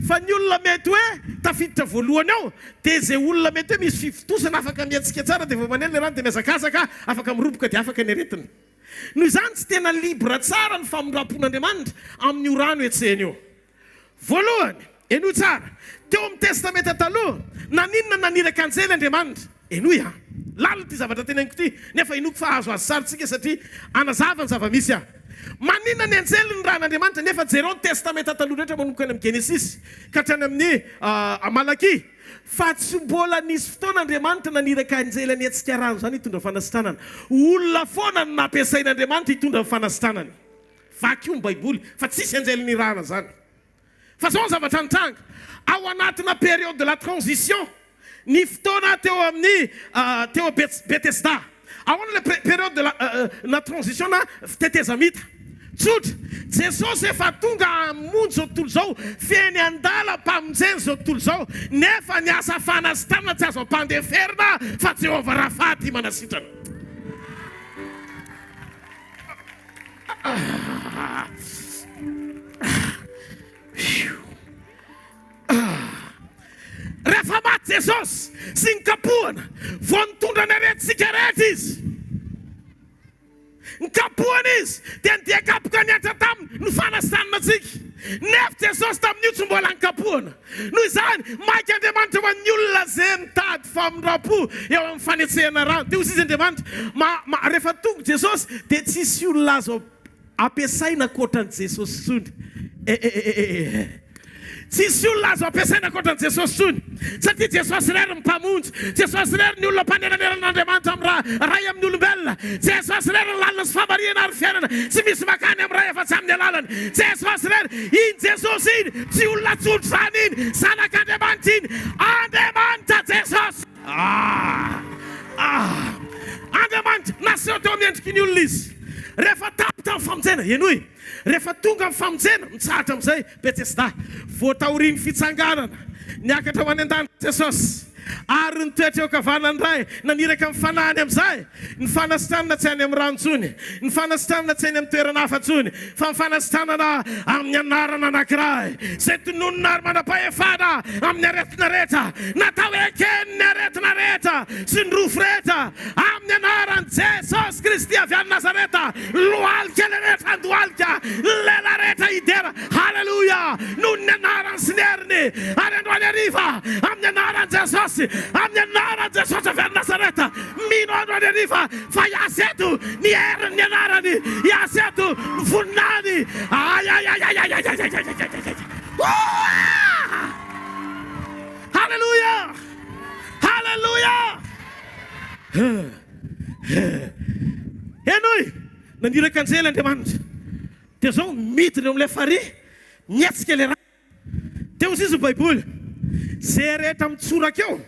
Fa ny olona mety hoe tafiditra voalohany ao dia izay olona mety hoe misy fifitosana afaka miatsika tsara dia vao maneno ilay rano dia miazakazaka afaka miroboka dia afaka ny aretina. Noho izany tsy tena libra tsara ny famindrapon'Andriamanitra amin'io rano etseny io. Voalohany, eno tsara, teo amin'ny testamenta taloha naninona naniraka anjely Andriamanitra. Eno lalo ty zavatra teneniko ty nefa inoko fa azo azy sarintsika satria anazava ny zava-misy maninona ny anjely ny ran'Andriamanitra nefa jereo ny testamenta taloha rehetra manokana amin'ny Genesis ka hatrany amin'ny Malaki. Fa tsy mbola nisy fotoan'Andriamanitra naniraka anjely any etsika rano zany hitondra fanasitranana. Olona foana no nampiasain'Andriamanitra hitondra fanasitranany. Vaky io ny Baiboly fa tsisy anjely ny rana zany. Fa zao ny zavatra nitranga ao anatina période de la transition. Ny fotoana teo amin'ny teo Betesda. Ao an'ilay période de la transition na fitetezamita. tsotra Jesosy efa tonga hamonjy zao tontolo zao feny andala mpamonjeny zao tontolo zao nefa ny asa fanasitrana tsy azo ampandeferina fa Jehova Rafaty manasitrana. Rehefa maty Jesosy sy ny kapohana vao nitondra ny aretintsika rehetra izy, ny kapohana izy dia nidikapoka niantra taminy no fanasitranana antsika. Nefa Jesosy tamin'io tsy mbola ny kapohana. Noho izany mainka Andriamanitra ho an'ny olona izay mitady famindrapo eo amin'ny fanetsehana rano. Dia hozy izy Andriamanitra rehefa tonga Jesosy dia tsisy olona azo ampiasaina ankoatran'i Jesosy tsony. Tsisy olona azo ampiasaina ankoatran'i Jesosy tsony. Satria Jesosy irery ny mpamonjy, Jesosy irery ny olona mpanenaneran'Andriamanitra amin'ny ray amin'ny olombelona, Jesosy irery ny lalina sy famariana ary fiainana, tsy misy makany amin'ny ray afa-tsy amin'ny alalany. Jesosy irery, iny Jesosy iny, tsy olona tsotra zany iny, zanak'Andriamanitra iny, Andriamanitra Jesosy. Andriamanitra naseho teo amin'ny endriky ny olona izy. Rehefa tapitra amin'ny famonjena, enoy, rehefa tonga amin'ny famonjena, mitsahatra amin'izay Betesda, voataorian'ny fitsanganana, niakatra ho any an-danitra Jesosy, ary nitoetra eo kavanany ray, naniraka amin'ny fanahany amin'izay, ny fanasitranana tsy any amin'ny rano tsony, ny fanasitranana tsy any amin'ny toerana hafa tsony, fa ny fanasitranana amin'ny anarana anankiray, izay tononona ary manam-pahefana amin'ny aretina rehetra, natao eken'ny aretina rehetra sy ny rofo rehetra amin'ny anaran'i Jesosy Kristy avy any Nazareta, lohalika le rehetra andohalika, lela rehetra idera. Halleluja! Noho ny anarany sy ny heriny, ary androany hariva amin'ny anaran'i Jesosy, amin'ny anaran'i Jesosy avy any Nazareta, mino androany hariva fa hiasy eto ny heriny ny anarany, hiasy eto ny voninany. Halleluja! Halleluja! Enoy, naniraka anjely Andriamanitra, dia zao midina amin'ilay farihy, mietsika ilay rano. Dia hozy izy Baiboly, zay rehetra mitsoraka eo,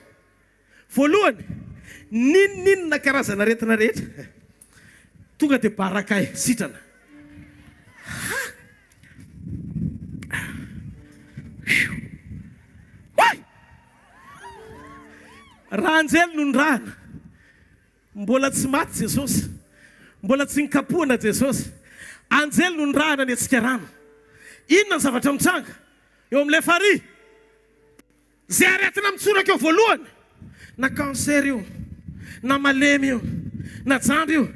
voalohany, ninninona karazana aretina rehetra, tonga dia barakay, sitrana. Raha anjely no nirahana, mbola tsy maty Jesosy, mbola tsy nikapohana Jesosy, anjely no nirahana ny antsika rano. Inona ny zavatra mitsanga eo amin'ilay farihy? Zay aretina mitsoraka eo voalohany, na cancer io, na malemy io, na jamba io,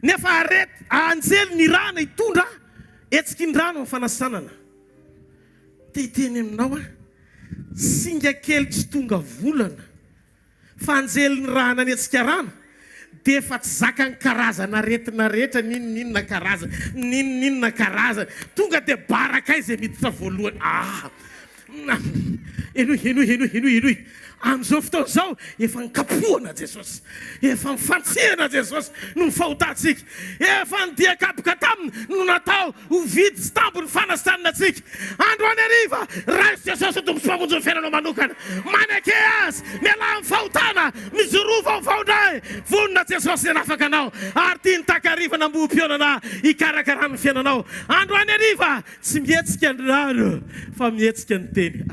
nefa anjely ny rano hitondra etsika ny rano amin'ny fanasanana. Titeny aminao singa kely tsy tonga volana, fa anjely ny rano ny etsika rano dia efa tsy zakany karazana aretina rehetra, ninninona karazana, tonga dia barakay izay miditra voalohany. Enoy, amin'izao fotoana izao efa nikapohana Jesosy, efa nifantsihana Jesosy no nifahotantsika, efa nidikapoka taminy no natao ho vidy sy tambo ny fanasitranana antsika. Androany hariva, raha Jesosy tompo sy mpamonjy ny fiainanao manokana, maneke azy miala amin'ny fahotana, mijorova amin'ny fahondray, vonona Jesosy izay nafaka anao, ary tia nitakariva nambohom-pionana hikarakara ny fiainanao. Androany hariva, tsy mihetsika ny rano fa mihetsika ny teny.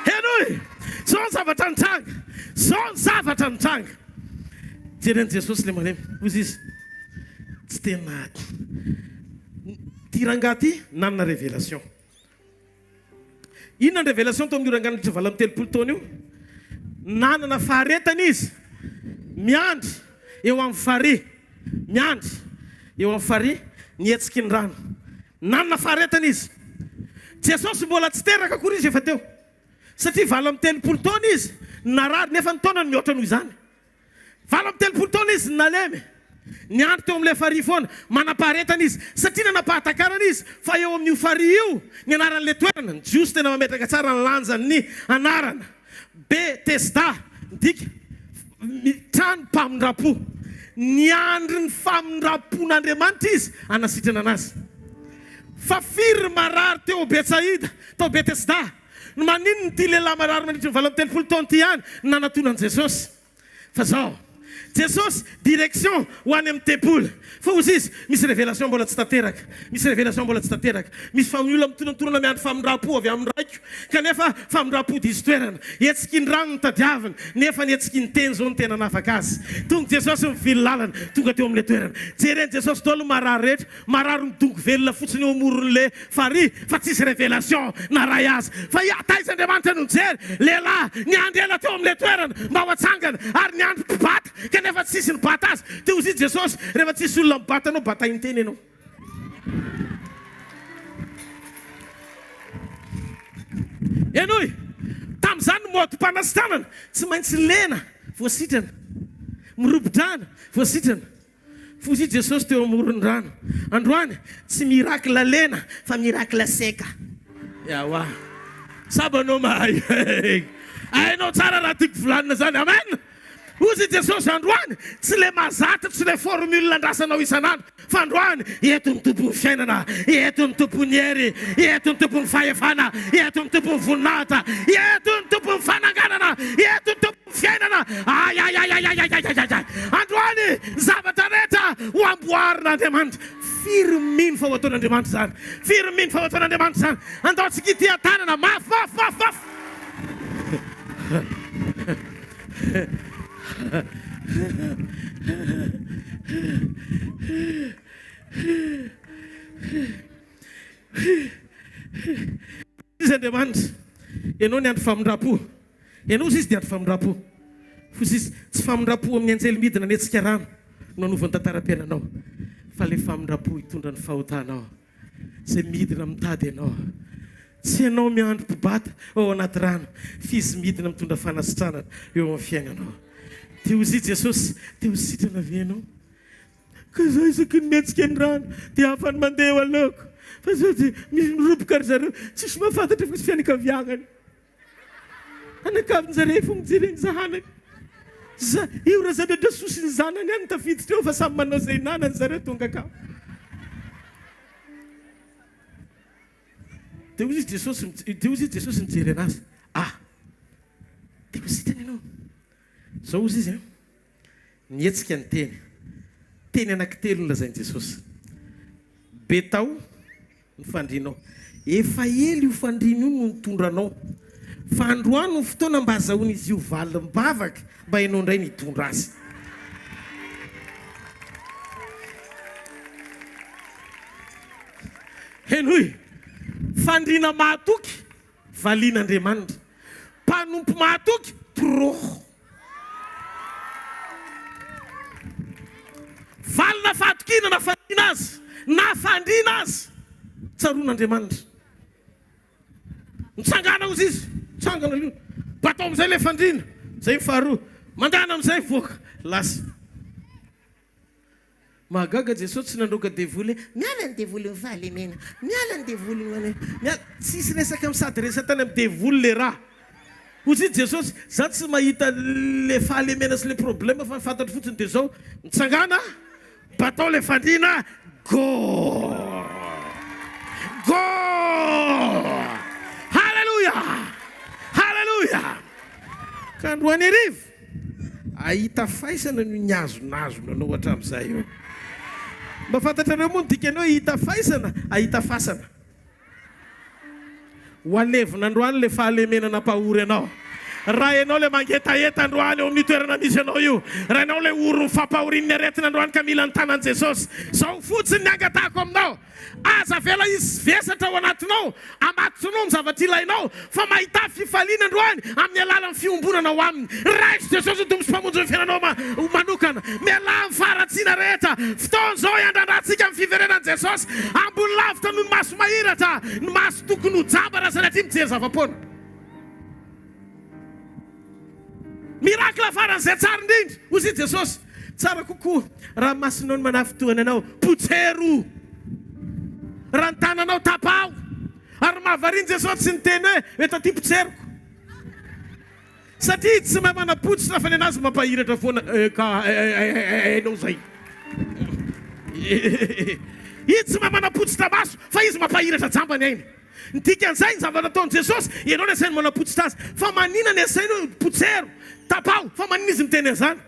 Enoy, zao ny zavatra nitranga, zao ny zavatra nitranga. Jereny Jesosy le malemy, hozy izy tsy tena tirangaty nanana révélation. Inona ny révélation tao amin'ny oranganitra vala amin'ny telopolo taona io? Nanana faharetana izy, miandry eo amin'ny farihy, miandry eo amin'ny farihy, nihetsiky ny rano. Nanana faharetana izy. Jesosy mbola tsy teraka akory izy efa teo, satria vala amin'ny telopolo taona izy narary, nefa ny taonany mihoatra noho izany. Vala amin'ny telopolo taona izy nalemy, niandry teo amin'ilay farihy foana, manam-paharetana izy, satria nanapahatakarana izy fa eo amin'io farihy io ny anaran'ilay toerana, ny jiosy tena mametraka tsara ny lanjan'ny anarana Betesda, ndika trano mpamindrapo. Niandry ny famindrapon'Andriamanitra izy anasitrana anazy. fa firy marary teo Betsaida tao Betesda no manino ty lehilahy marary mandritra ny 27 taona ty ihany nanatonan Jesosy fa zao Jesosy direction ho any amin'ny tempoly fa ozy izy misy révélation mbola tsy tanteraka misy révélation mbola tsy tanteraka misy famon'olona mitonantonana miandry famindrapo avy amin'ny raiko kanefa famindrapo dizy toerana etsika ny rano ny tadiavina nefa ny etsika ny teny zao ny tena nafaka azy tonga Jesosy mivily lalana tonga teo amin'ilay toerana jereny Jesosy dolo marary rehetra marary midongo velona fotsiny eo amoron'le fary fa tsisy révélation na ray azy fa taiz'Andriamanitra no jery lehilahy niandry ela teo amin'ilay toerana mba ho atsangana ary niandry mpibata kanefa tsisy ny bata azy teo izy Jesosy rehefa tsisy olona mibata anao bata inteny ianao enoy tamin'izany modim-panasitanana tsy maintsy lena voasitrana mirobodrana voasitrana fosy Jesosy teo amorony rano androany tsy mirakla lena fa mirakla seka yawa sabanao mahay ainao tsara raha tiako volanina zany amen ozy Jesosy androany tsy le mazatra tsy le formule andrasanao isanandro fa androany eto ny tompony fiainana eto ny tompony hery eto ny tompony fahefana eto ny tompony voninahitra eto ny tompony fananganana eto ny tompony fiainana androany zavatra rehetra ho amboarin'Andriamanitra firy mino fa ho ataon'Andriamanitra zany firy mino fa ho ataon'Andriamanitra zany andaontsika ity an-tanana mafy izy Andriamanitra ianao ny andro famindrapo ianao izy dia andro famindrapo fosy izy tsy famindrapo amin'ny anjely midina ny etsika rano no anovany tantara-piainanao fa le famindrapo hitondra ny fahotanao zay midina mitady ianao tsy ianao miandro mpibata ao anaty rano fizy midina mitondra fanasitranana eo amin'ny fiainanao teo izy Jesosy teo sitrana avy ianao ka zao isaky ny metsika ny rano dia afany mandeha eo aleoko fa zao dia misy miroboka ry zareo tsisy mahafantatra fa tsy fianakaviagnany anakaviny zareo fo mijereny zahanany io raha zadradra sosy ny zanany any tafiditra eo fa samy manao zay nanany zareo tonga ka teo izy Jesosy nijery anazy teo sitrany ianao zao izy izy nietsika ny teny anankitelo nolazainy Jesosy betao ny fandrinao efa ely io fandrina io no nitondranao fa androany no fotoana mba azahoana izy io valy mibavaka mba ianao indray nitondra azy enoy fandrina mahatoky valian'Andriamanitra mpanompo mahatoky troho valina fahatokina na fandrina azy na fandrina azy tsaroan'Andriamanitra mitsangana ozy izy mitsangana aloha batao amin'izay le fandrina zay faharoa mandana amin'izay voaka lasa mahagaga Jesosy tsy nandroka devoly miala ny devoly ny fahalemena miala ny devoly miala tsisy resaka misady resatany amin'ny devoly le raha ozy Jesosy za tsy mahita le fahalemena sy le problème fa fantatro fotsiny dia zao mitsangana batao le fandrina go halleluja ka androany arivo ahita faisana no nyazonazona anao hatramin'izay eo mba fantatrareo moa ny dikanao hita faisana ahita fasana ho alevina androany le fahalemena nampahory anao raha ianao le mangetaheta androany eo amin'ny toerana misy anao io raha ianao le oro fampahorin'ny aretina androany ka mila ny tanan Jesosy zao fotsiny ny angatahako aminao aza vela izy vesatra ao anatinao amatonao ny zavatra ilainao fa mahita fifaliana androany amin'ny alalan'ny fiombonana ho aminy raisy Jesosy tombosy mpamonjy ny fiainanao manokana miala ny faratsiana rehetra fotoana zao iandrandratsika amin'ny fiverenan'i Jesosy ambony lavitra no ny maso mahiratra ny maso tokony ho jamba raha sanatria mijery zava-poana miracle faran'izay tsara indrindra ozy Jesosy tsara kokoa raha masinao ny manafitoana anao potsero raha ny tananao tapao ary mahavariany Jesosy tsy niteny hoe eto ty potseroko satria tsy mahay manapotsy raha fa ny anazy mampahiratra foana ka hainao zay Izy tsy manapotsy tamaso fa izy mampahiratra jambany ainy. Ny dikan'izay ny zavatra ataon'i Jesosy, ianao ny asainy manapotsitra azy. Fa maninona ny asainy potsero, tapao, fa maninona izy miteny an'izany?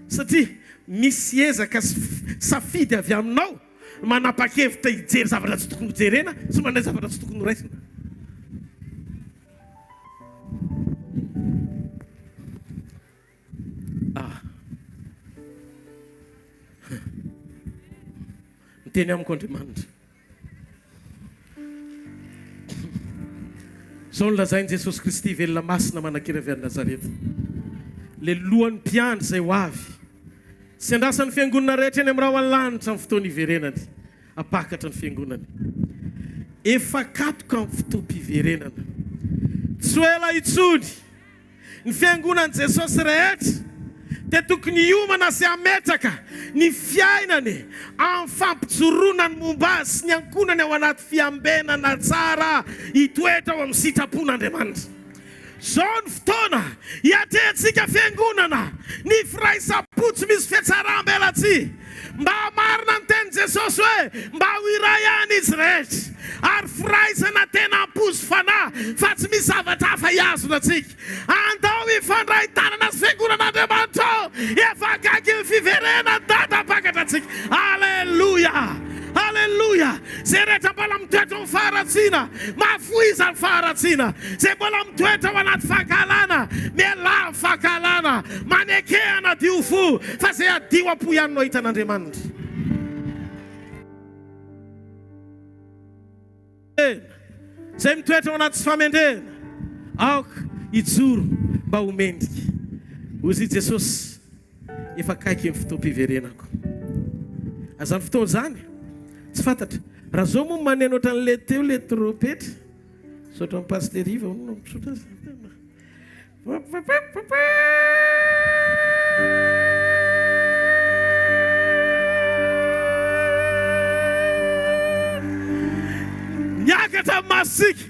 Satria misy ezaka safidy avy aminao manapa-kevitra hijery zavatra tsy tokony hojerena sy manay zavatra tsy tokony horaisina. Miteny amiko Andriamanitra. Zao nolazainy Jesosy Kristy velona masina manakira avy any Nazareta. Le lohan'ny mpiandry izay ho avy. Sy andrasan'ny fiangonana rehetra eny amin'ny raha an-lanitra amin'ny fotoana iverenany. Apakatra ny fiangonany. Efa katoka amin'ny fotoam-piverenana. Tsy ho ela intsony. Ny fiangonan'i Jesosy rehetra dia tokony hiomana sy hametraka ny fiainany amin'ny fampijoroanany momba azy sy ny ankonany ao anaty fiambenana tsara hitoetra ao amin'ny sitrapon'Andriamanitra. Zao ny fotoana hiatrehantsika fiangonana ny firaisapotsy misy fiatsaram-belatsy. Mba marina ny teny Jesosy hoe mba ho iray ihany izy rehetra ary firaisana tena ampozy fanahy fa tsy misy zavatra hafa hiazona antsika. Andao hifandray tanana sy fiangonan'Andriamanitra efa akaiky ny fiverenany data apakatra antsika. Alleluia! Alleluia! Zay rehetra mbola mitoetra amin'ny faharatsiana, mafoiza ny faharatsiana. Zay mbola mitoetra ao anaty fahakalana, miala ny fahakalana, manekehana dio fo, fa zay adio apo ihany no hitan'Andriamanitra. Zay mitoetra ao anaty sy famendrena, aoka hijoro mba ho mendrika. Hozy Jesosy, efa akaiky ny fotoam-piverenako. Azany fotoana zany, tsy fantatra. Raha zao moa maneno ohatran'le teo le trompetra. Sotra amin'ny pasteriva no misotra azy. Niakatra masika.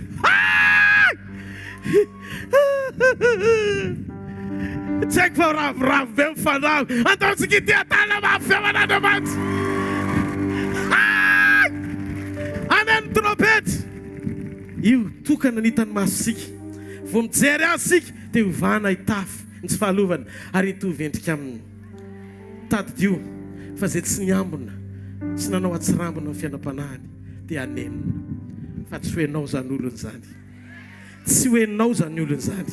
Tsy haiko fa ravoravo be mifandavo. Ataontsika ity atana mafeman'Andriamanitra. Amen trompety. Io tokana ny hitany masika. Vao mijery azy sika dia hovana hitafy ny tsy fahalovana ary hitovy endrika aminy. Tadidio fa zay tsy niambona sy nanao atsirambona amin'ny fiainam-panahiny dia anenina. Fa tsy hoenao zany olony zany. Tsy hoenao zany olony zany.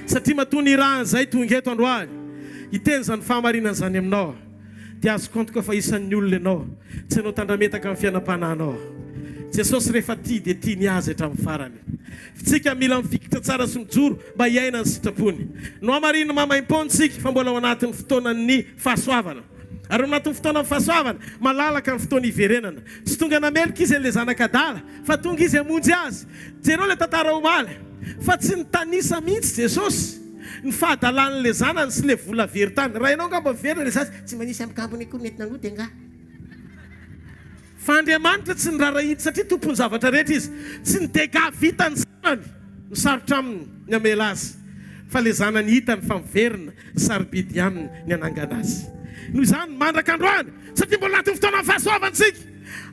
Satria matony raha zay tonga eto androany. Hiteny zany fahamarinana zany aminao. Dia azo kontoka fa isan'ny olona ianao. Tsy anao tandrametaka amin'ny fiainam-panahinao. Jesosy rehefa tia dia tia ny azy hatramin'ny farany. Tsika mila mifikitra tsara sy mijoro mba hiaina ny sitrapony. No hamarina mamaim-pontsika fa mbola ao anatin'ny fotoanan'ny fahasoavana. Ary anatin'ny fotoana fahasoavana, malalaka ny fotoana iverenana. Tsy tonga namelika izy le zanak'adala, fa tonga izy hamonjy azy. Jereo le tantara omaly, fa tsy nitanisa mihitsy Jesosy ny fahadalan'le zanany sy le vola very tany. Raha ianao ngamba verina le sasy, tsy manisy amin'ny kampony konetina an'io dia nga. Fa Andriamanitra tsy nirara hita satria tompony zavatra rehetra izy. Tsy nidega vita ny zanany ny sarotra aminy ny amela azy. Fa le zanany hitany fa miverina ny sarobidy aminy ny anangana azy. Noho izany mandraka androany satria mbola anatin'ny fotoana fahasovantsika.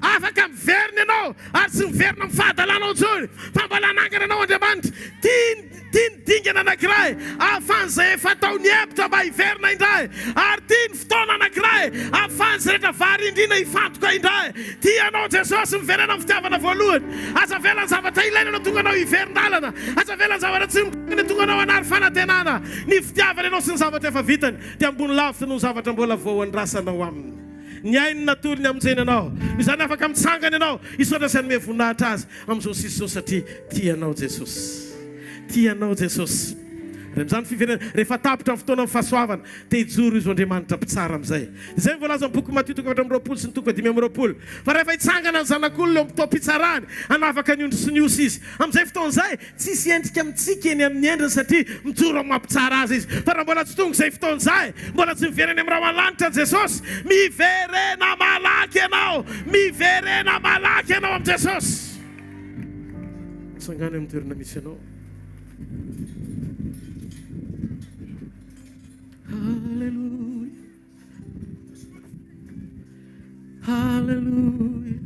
Afaka miverina ianao ary tsy miverina amin'ny fahadalanao intsony fa mbola anangana anao Andriamanitra. Tia ny dingana anankiray ahafahan'izay efa atao ny hevitra mba hiverina indray. Ary tia ny fotoana anankiray ahafahan'izay rehetra vary indrina hifantoka indray. Tia anao Jesosy miverina amin'ny fitiavana voalohany. Aza velany zavatra ilaina no tonga anao hiverin-dalana. Aza velany zavatra tsy mitongana tonga anao anary fanantenana. Ny fitiavana ianao sy ny zavatra efa vitany dia ambony lavitra no zavatra mbola vao andrasanao aminy. Ny ainy natolony amin'izay ianao. Izany afaka mitsangana ianao hisaotra sy hanome voninahitra azy amin'izao sisy izao satria tianao Jesosy. Tianao Jesosy. Amin'izany fiverenana rehefa tapitra amin'ny fotoana amin'ny fahasoavana dia hijoro izy Andriamanitra mpitsara amin'izay. Izay mivolaza amin'ny boky Matio 4:20 sy ny 5:20. Fa rehefa hitsangana ny zanak'olona eo amin'ny fotoam-pitsarany hanafaka ny ondry sy ny osy izy. Amin'izay fotoan'izay tsisy endrika amintsika eny amin'ny endriny satria mijoro amin'ny mampitsara azy izy. Fa raha mbola tsy tonga izay fotoan'izay, mbola tsy miverena amin'ny raha an-lanitra Jesosy, miverena malaky ianao, miverena malaky ianao amin'ny Jesosy. Sangany amin'ny toerana misy ianao. Hallelujah. Hallelujah.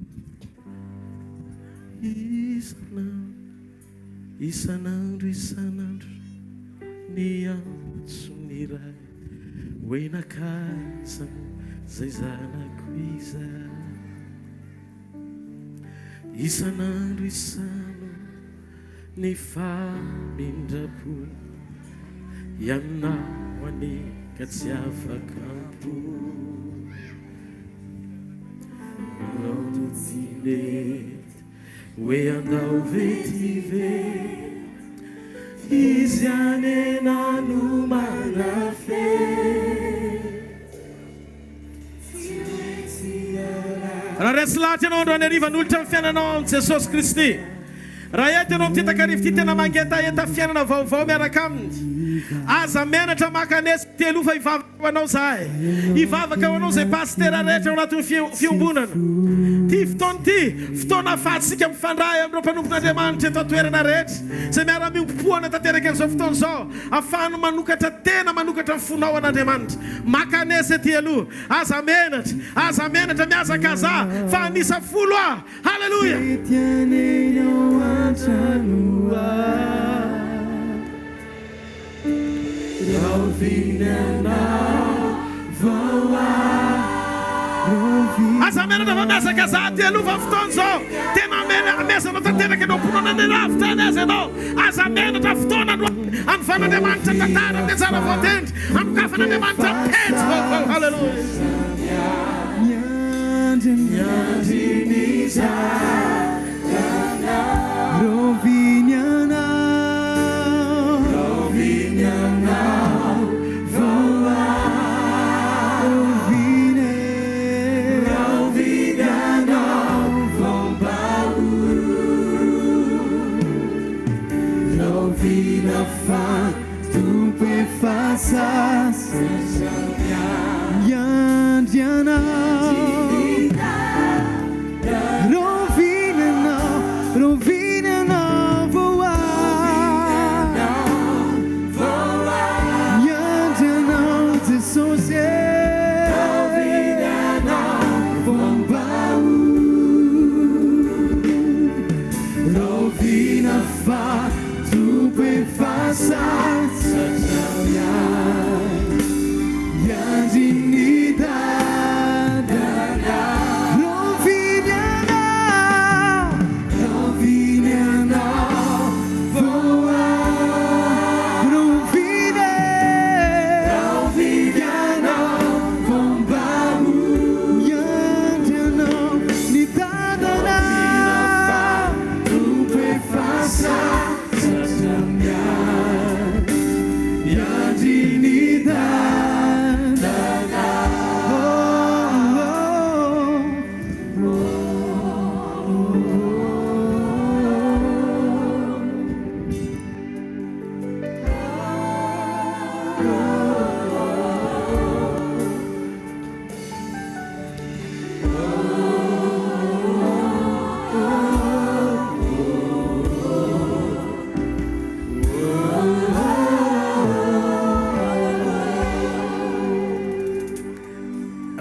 Isanandro ny antso ny ray hoe nakazana zay zanako izay. Isanandro isano ny famindrapony ianao anika tsy afakampo. Nato tsy mety hoe andao vetive izy anena no manafe. Raha resy lahatra ianao androany arivan'olitra amin'ny fiainanao amin'ny Jesosy Kristy. Raha eto ianao amin'ity takarivo ity tena mangetaeta fiainana vaovao miaraka aminy. Aza menatra makanesy telo fa hivavaka ho anao zahay. Hivavaka ho anao zay pastera rehetra ao anatin'ny fiombonana. Ty fotoana ty fotoana ahafahantsika mifandray amin'ireo mpanompon'Andriamanitra eto an-toerana rehetra zay miara-miompoana tanteraka an'izao fotoana izao, ahafahana manokatra tena manokatra ny fonao an'Andriamanitra. Makanesy ety aloha, aza menatra miazakaza fa anisa folo ah. Halleluja. Aza menatra fa miazakaza ty aloha fa fotoana izao tena amezanao tanteraka anao mponana ny lavitra any azy ianao. Aza menatra fotoana anofan'Andriamanitra tantara amin'ny anjara voatendry, anokafan'Andriamanitra pety vaovao. Halleluja.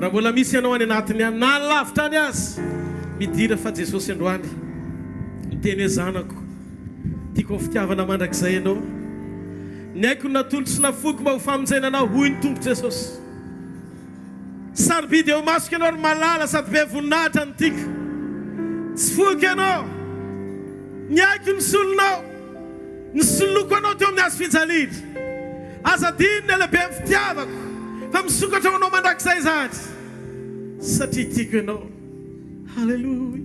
Mbola misy ianao any anatiny any na lavitra any azy midira fa Jesosy androany miteny hoe zanako tiako ny fitiavana mandrakizay ianao, ny haiko natolotra sy nafoko mba ho famonjena anao hoy ny tompo Jesosy. Sarobidy eo masoko ianao ny malala sady be voninahitra ny tiako, tsy foky ianao, ny haiko ny solonao, ny soloko anao teo amin'ny azo finjalitra. Aza diny ny lehibe amin'ny fitiavako fa misokatra ho anao mandrakizay zahatra satria tiako ianao. Halleluja.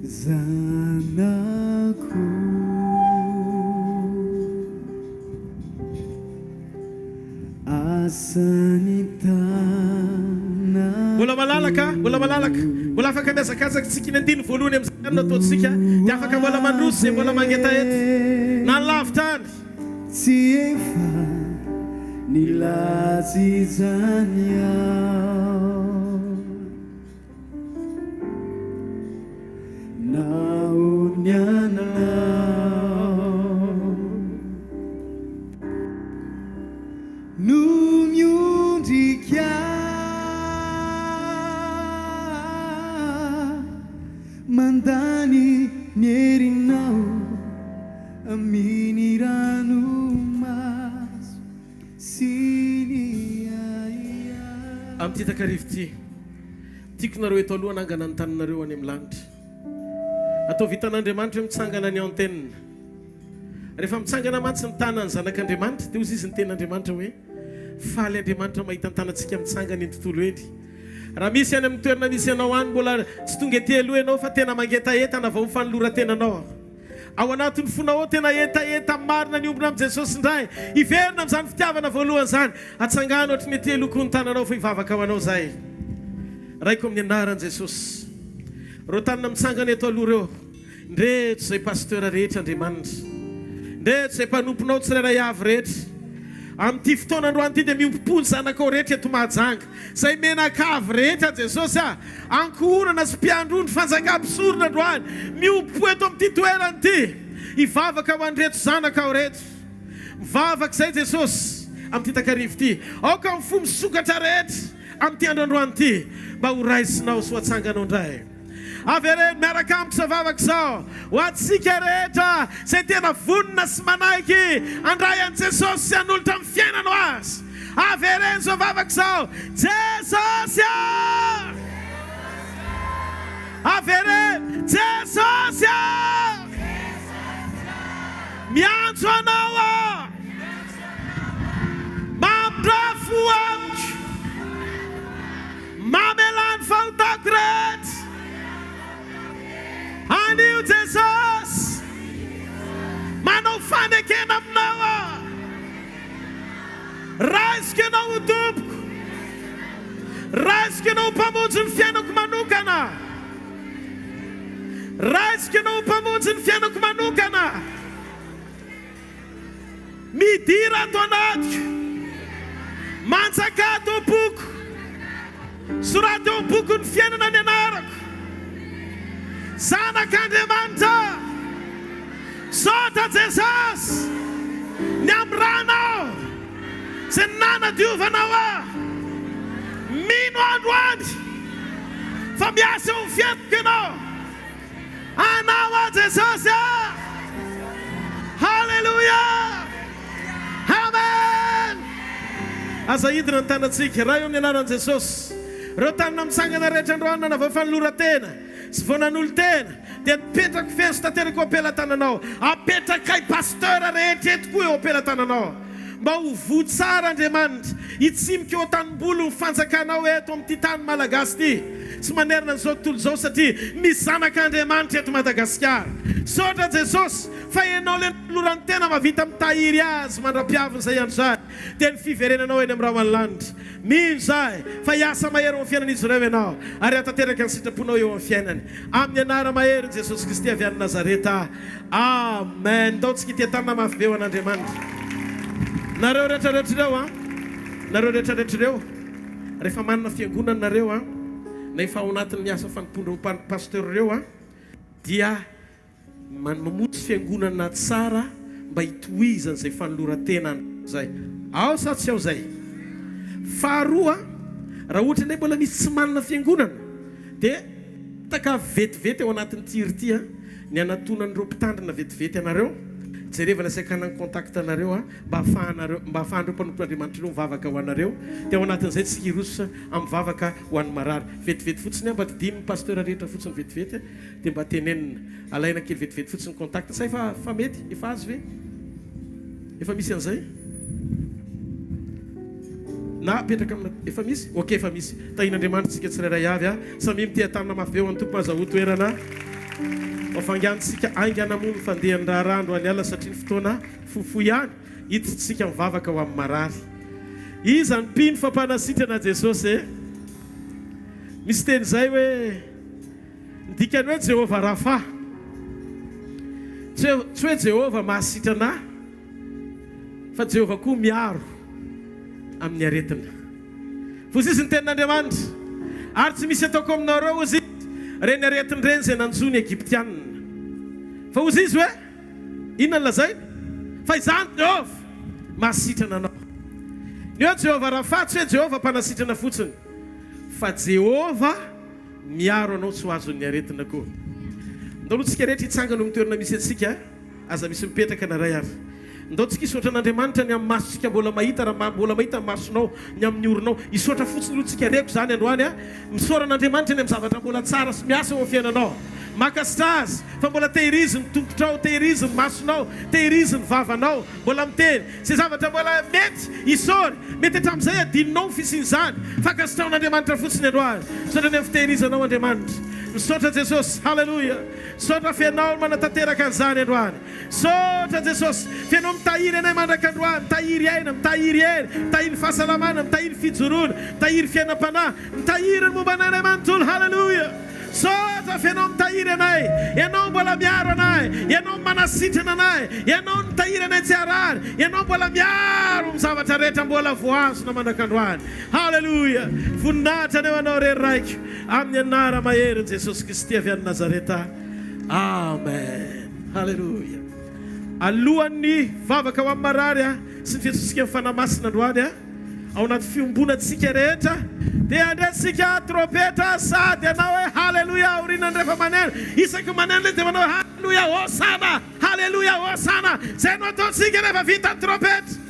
Zanako asany tana. Mbola malalaka, mbola afaka miazakazaka tsika ny andiny voalohany amin'izay nataontsika dia afaka mbola mandroso zay mbola mangeta eto na lavitra any. Tsy efa nilazy izany aho naonianao no miondrika mandany mierinao amin'ny ranomaso sy ny aia. Amin'ity takarivo ity tiako nareo eto aloha nangana ny taninareo any amin'ny lanitra. Atao vitan'Andriamanitra hoe mitsangana ny antenne. Rehefa mitsangana mantsy ny tanany zanak'Andriamanitra dia ozy izy ny ten'Andriamanitra hoe faly Andriamanitra mahita ny tanantsika mitsangana eny tontolo eny. Raha misy any amin'ny toerana misy ianao any mbola tsy tonga ety aloha ianao fa tena mangetaentana vao fanolora-tenanao. Ao anatin'ny fonao tena etaeta marina ny ombona amin'i Jesosy indray. Iverina amin'izany fitiavana voalohany izany. Atsangana ohatry ny ety aloha ny tananao fa hivavaka ho anao izay. Raiko amin'ny anaran'i Jesosy. Reo tanana mitsangana eto aloha reo. Ndreto izay pasteur rehetra Andriamanitra. Ndreto izay mpanomponao tsirairay avy rehetra. Amin'ity fotoana androany ity dia miompom-pony zanakao rehetra eto Mahajanga. Izay menakavy rehetra Jesosy ankohonana sy mpiandro ny fanjakam-pisorona androany. Miompo eto amin'ity toerana ity. Hivavaka ho an'reto zanakao rehetra. Mivavaka izay Jesosy amin'ity takarivo ity. Aoka mifoha misokatra rehetra amin'ity androandroany ity. Mba ho raisinao sy ho atsanganao indray. Avereny miaraka amiko sa vavaka izao ho antsika rehetra izay tena vonona sy manaiky andray an'i Jesosy sy hanolotra amin'ny fiainanao azy. Avereny sa vavaka izao Jesosy avereny Jesosy miantso anao mambrafo amiko mamelany fahotako rehetra. Anio Jesosy manao fanekena aminao. Raisiko ianao ho tompoko. Raisiko ianao ho mpamonjy ny fiainako manokana. Raisiko ianao ho mpamonjy ny fiainako manokana. Midira ato anatiko. Mantsaka ato am-poko. Soraty eo am-poko ny fiainana ny anarako. Zanak'Andriamanitra sota Jesosy ny amranao izay nanadiovanao mino androany fa miasa eo ny fiainako ianao anao Jesosy. Halleluja, amen. Aza hidina ny tanantsika raha eo amin'ny anaran'i Jesosy. Reo tanana mitsangana rehetra androany na vao fanolora-tena sy vao nanolo tena dia mipetraka fenso tanteraka eo am-pelantananao. Apetrakai pasteur rehetra eto koa eo am-pelantananao. Mba ho voa tsara Andriamanitra hitsimika eo an-tanimboly ny fanjakanao eto amin'ity tany malagasy ity. Tsy manerina an'izao tontolo izao satria misy zanak'Andriamanitra eto Madagasikara. Sotra Jesosy fa ianao le nolorany tena mavita mitahiry azy mandra-piaviny izay andro izay dia ny fiverenanao eny amin'ny raha malanitra. Mino izay fa hiasa mahery eo amin'ny fiainan'izy ireo ianao ary atateraka ny sitraponao eo amin'ny fiainany. Amin'ny anara mahery Jesosy Kristy avy any Nazareta. Amen. Taontsika ity tanana mafy be ho an'Andriamanitra. Nareo rehetrarehetra ireo nareo rehetrarehetra ireo rehefa manana fiangonana nareo na efa ao anatin'ny asa fanimpondra pasteur ireo dia mamonjy fiangonana tsara mba hitohizan'izay fanolora-tena zay. Ao sa tsy ao zay? Faharoa, raha ohatra indray mbola misy tsy manana fiangonana dia taka vetivety ao anatin'ny tiry ity ny anatonan'ireo mpitandrina vetivety anareo. Jereva lasakana ny contact anareo mba ahafahanareo mpanompon'Andriamanitra ireo mivavaka ho anareo. Dia ao anatin'izay tsy hirososa amin'ny vavaka ho an'ny marary. Vetivety fotsiny mba tidimy pasteur rehetra fotsiny vetivety dia mba tenenina alaina kely vetivety fotsiny contact. Sa efa mety? Efa azo ve? Efa misy an'izay? Na petraka amina efa misy? Ok, efa misy. Tahin'Andriamanitra tsika tsirairay avy samy mitia tanana mafy be ho an'ny tompo azaho toerana. Ofangansika aingana moa ny fandehan'ny raharandro any ala satria ny fotoana fofo ihany hitsitsika mivavaka ho amin'ny marary. Iza ny mpino fampanasitrana Jesosy misy teny izay hoe ny dikany hoe Jehovah Rafa. Tsy hoe Jehovah mahasitrana fa Jehovah koa miaro amin'ny aretina. Fosy izy ny tenin'Andriamanitra ary tsy misy ataoko aminareo izy reny aretiny reny izay nanjony Egyptianina. Fa ozy izy hoe inona ny lazainy? Fa izany Jehovah mahasitrana anao. Ny hoe Jehovah Rafa tsy hoe Jehovah mpanasitrana fotsiny fa Jehovah miaro anao tsy ho azon'ny aretina koa. ndalotsika rehetra hitsangana mitoerana misy atsika aza misy mipetraka na ray ary ndao tsika isotra n'Andriamanitra ny amin'ny masontsika mbola mahita raha mbola mahita ny masonao ny amin'ny oronao isotra fotsiny io tsika reko zany androany a misoran'Andriamanitra ny amin'ny zavatra mbola tsara sy miasa eo fiainanao makasitra azy fa mbola tehiriziny tongotrao tehiriziny masonao tehiriziny vavanao mbola miteny zay zavatra mbola mety isory mety hatramin'izay adininao ny fisiny zany fakasitraon'Andriamanitra fotsiny androany misotra ny amin'ny fitehirizanao Andriamanitra misotra Jesosy halleluja sotra fianao manatanteraka an'izany androany sotra Jesosy fianao mitahiry anay mandraka androany mitahiry aina mitahiry hery mitahiry fahasalamana mitahiry fijoroana mitahiry fiainam-panahy mitahiry ny momba anay manontolo halleluja sotra fianao mitahiry anay ianao mbola miaro anay ianao manasitrana anay ianao mitahiry anay tsy arary ianao mbola miaro amin'ny zavatra rehetra mbola voazona mandraka androany halleluja voninahitra anao anao rery raiko amin'ny anara mahery Jesosy Kristy avy any Nazareta amen halleluja alohan'ny vavaka ho amin'ny marary sy ny fiantsontsika amin'ny fanamasina androany ao anaty fiombonatsika rehetra dia andrasika tropetra sady anao hoe halleluja orinany rehefa maneno isaky maneno le dia manao halleluja hosana halleluja hosana zay no ataontsika rehefa vita ny tropetra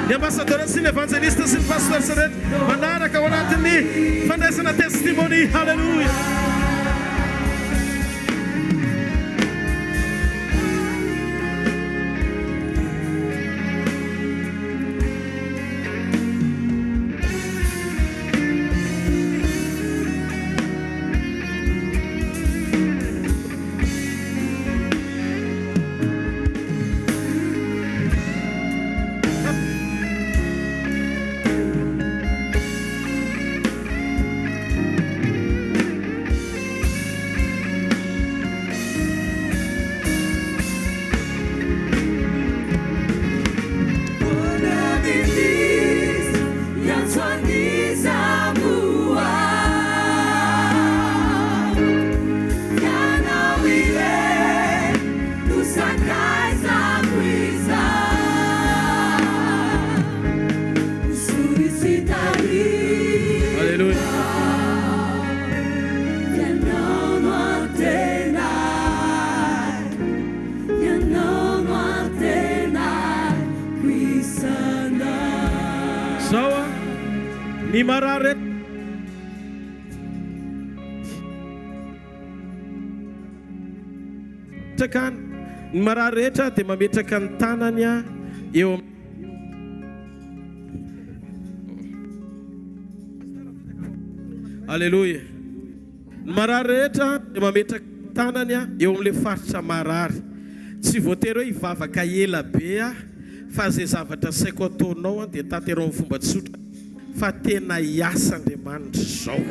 Gli ambassadori e l'evangelista si pastor saret manara ka wanatini fandaisana testimony hallelujah marare takan marareta dia mametraka ny tanany eo Alleluia. Marareta dia mametraka ny tanany eo amin'ilay faritra marary. Tsy voatery hoe hivavaka ela be fa zay zavatra saiko ataonao dia tanterao fomba tsotra fa tena hiasa Andriamanitra zao.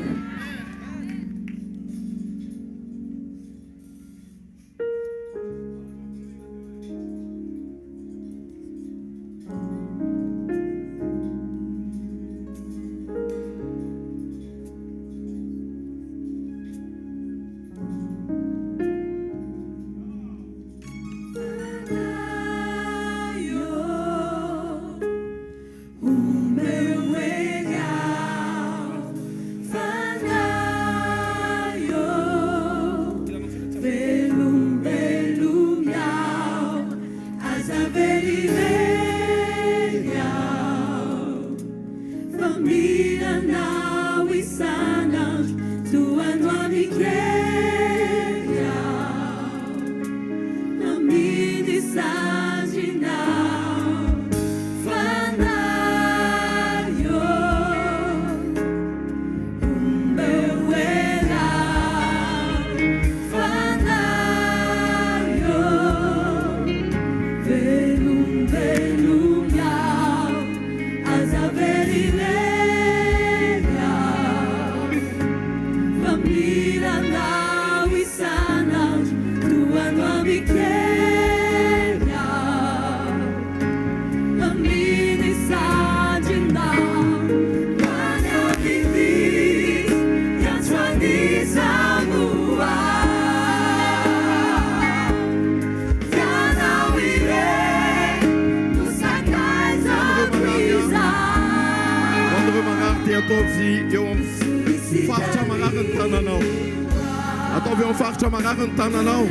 Ataovy amin'ny faritra marary ny tananao.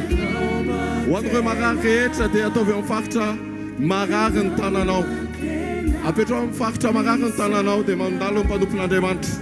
Ho an'ireo marary rehetra dia ataovy amin'ny faritra marary ny tananao. Apetrao amin'ny faritra marary ny tananao dia mandalo ny mpanompon'Andriamanitra.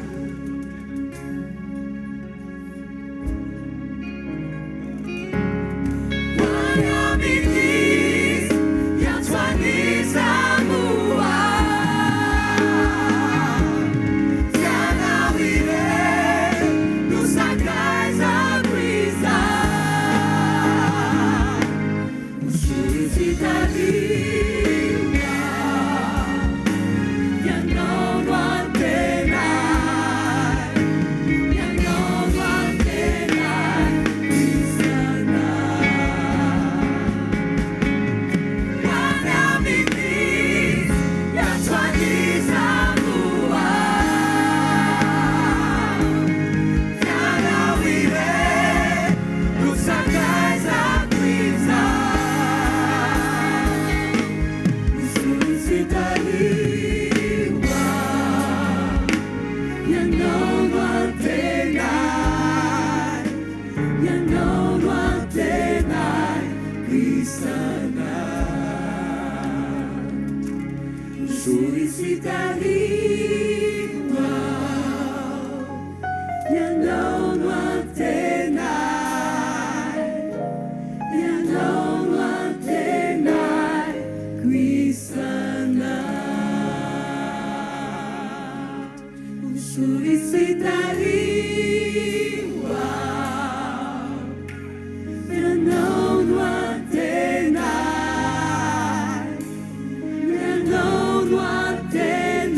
Then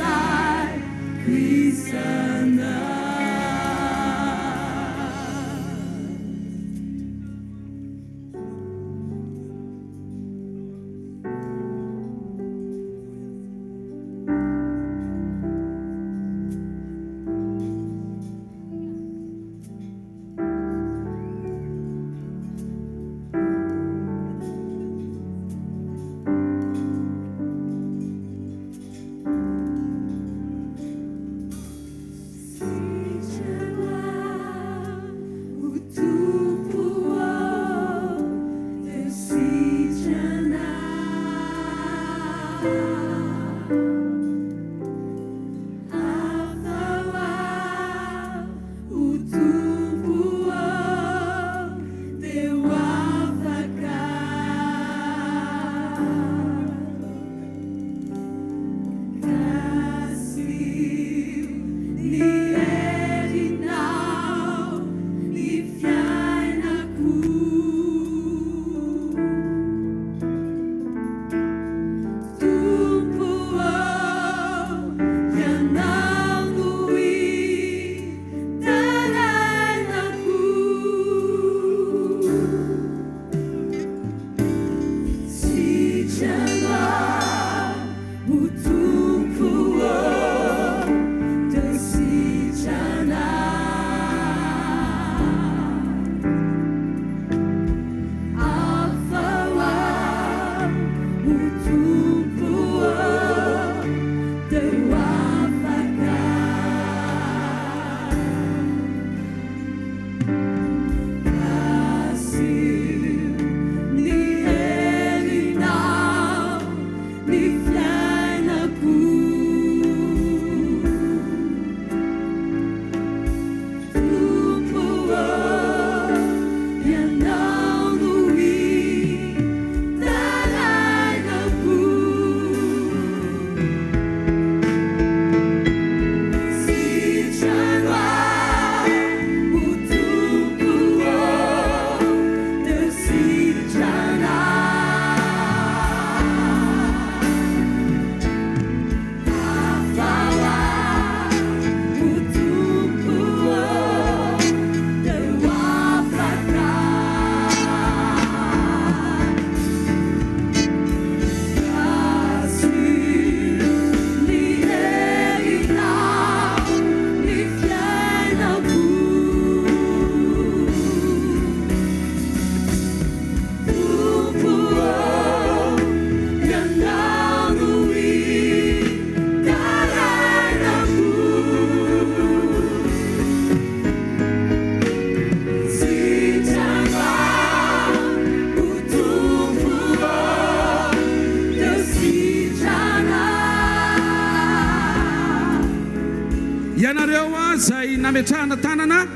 nametrahana tanana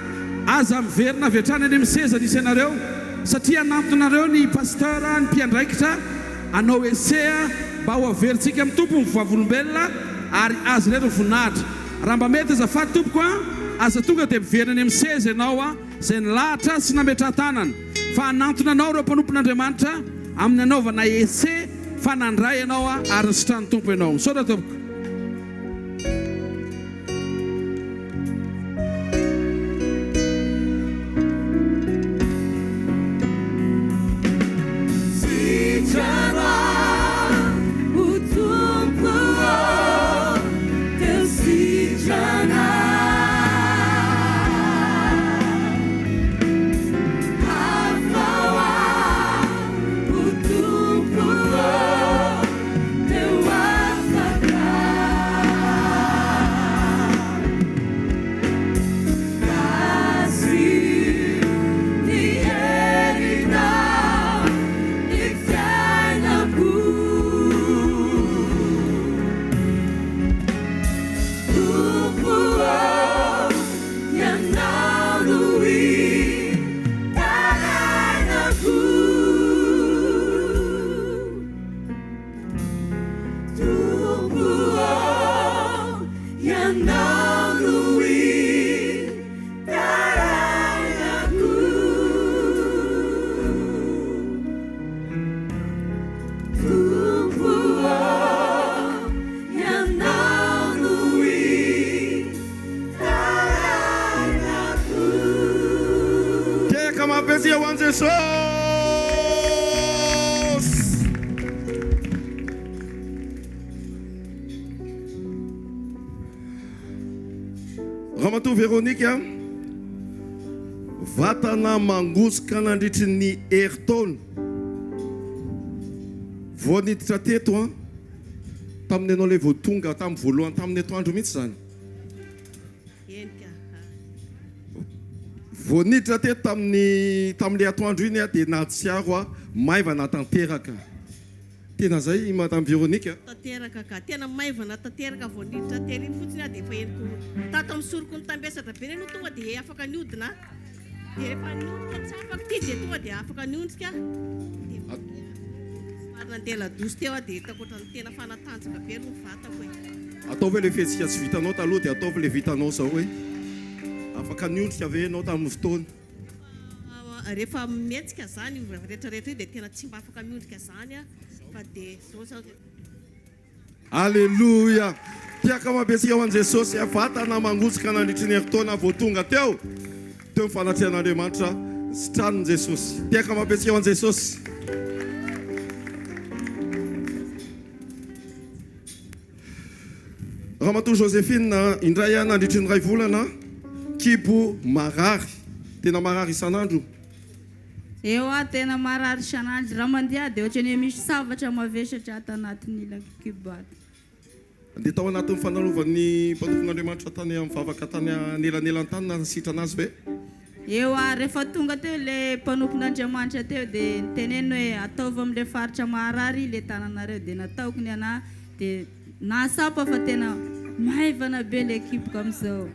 aza miverina avetrany any amin'ny seza nisy ianareo satria anatonareo ny pasteur ny mpiandraikitra anao esea mba ho averintsika amin'ny tompo mivavolombelona ary azy rery voninahitra raha mba mety azafady tompoko a aza tonga dia miverina any amin'ny seza ianao a izay nilahatra sy nametraha tanana fa anantona anao reo mpanompon'Andriamanitra amin'ny anaovana ese fa nandray ianao a ary nisitrany tompo ianao misaotra tompoko. Ramatoa Veronika vatana mangosika nandritry ny heritaona vao niditra teto tamin'ny anao ilay vao tonga tamin'ny voalohany tamin'ny atoandro mihitsy zany vao niditra teto tamin'ilay atoandro iny dia nahatsiaro maivana tanteraka tena zay Madame Veronika tanteraka ka tena maivana tanteraka vao niditra telo iny fotsiny dia efa eniko tato amin'ny soroko ny tambesatra be no tonga dia afaka niodina dia rehefa niodina tsy afaka ty dia tonga dia afaka niondrika nandela dozy teo dia hitako ohatrany tena fanatanjaka be no vatako ataovy ilay fihetsika tsy vitanao taloha dia ataovy ilay vitanao zao hoe afaka niondrika ve ianao tamin'ny fotoana rehefa mihetsika zany rehetrarehetra dia tena tsy mba afaka miondrika zany fa dia zao Alléluia. Tiaka mabetsika ho an'i Jesosy vatana mangosika nandritry ny heritaona vao tonga teo ny fanatrian'Andriamanitra sitranin' Jesosy. Tiaka mabetsika ho an'i Jesosy. Ramatoa Joséphine indray nandritry ny ray volana kibo marary tena marary isan'andro eo tena marary isan'andro raha mandeha dia ohatra ny misy savatra mavesatra ato anatin'ilay kibo ato dia tao anatin'ny fananaovan'ny mpanompon'Andriamanitra tany amin'ny vavaka tany anelanelan'ny tany na nisitra anazy ve eo rehefa tonga teo ilay mpanompon'Andriamanitra teo dia niteneny hoe ataovy amin'ilay faritra marary ilay tananareo dia nataoko ny ana dia nasapa fa tena maivana be ilay kiboka amin'izao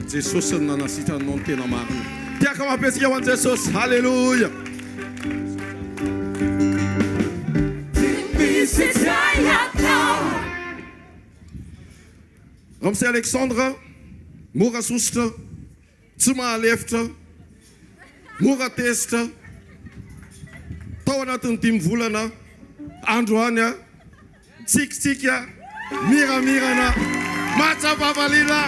Jesosy no nanasitra anao ny tena marina tiaka mapetsika ho an'i Jesosy halleluja Ramsey Alexandre mora sositra tsy mahalefitra mora tesitra tao anatin'ny 10 volana androany tsikitsiky miramirana matsapapalina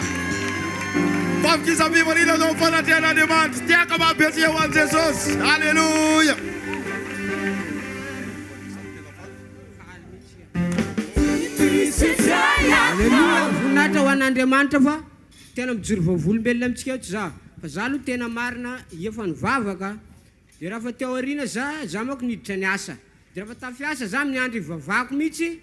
fampikisapivalina no fanatrian'Andriamanitra tiaka mabetsika ho an'i Jesosy halleluja voninahitra ho an'Andriamanitra fa tena mijoro vavolombelona amintsika eto za fa za aloha tena marina efa nivavaka dia raha fa teo aoriana za mako niditra ny asa dia raha fa tafiasa za amin'ny andro ivavako mihitsy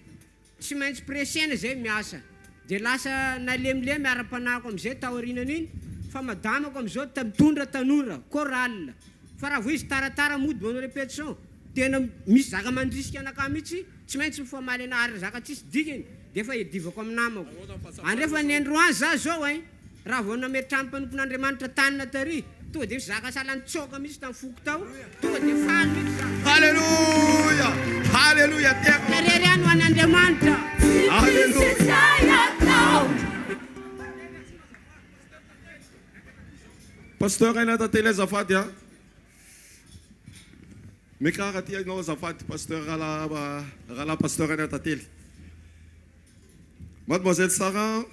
tsy maintsy presena zay miasa dia lasa nalemilemy ara-panahiko amin'izay tao aorianany iny fa madamako amin'izao mitondra tanora chorale fa raha vo izy taratara mody manao répétition tena misy zaka mandrisika anakah mihitsy tsy maintsy mifamaly ana ary zaka tsisy dikany dia efa edivako amin'ny namako andrefa ny androany za zao raha vao nametra amin'ny mpanompon'Andriamanitra tanina tary tonga dia zaka salany tsoka misy tamin'ny foko tao tonga dia faly mihitsy za Halleluja! Halleluja! rery any ho an'Andriamanitra. Pasteur aina tantely azafady a. Mikara ty ainao azafady pasteur rahala pasteur aina tantely. Mademoiselle Sarah,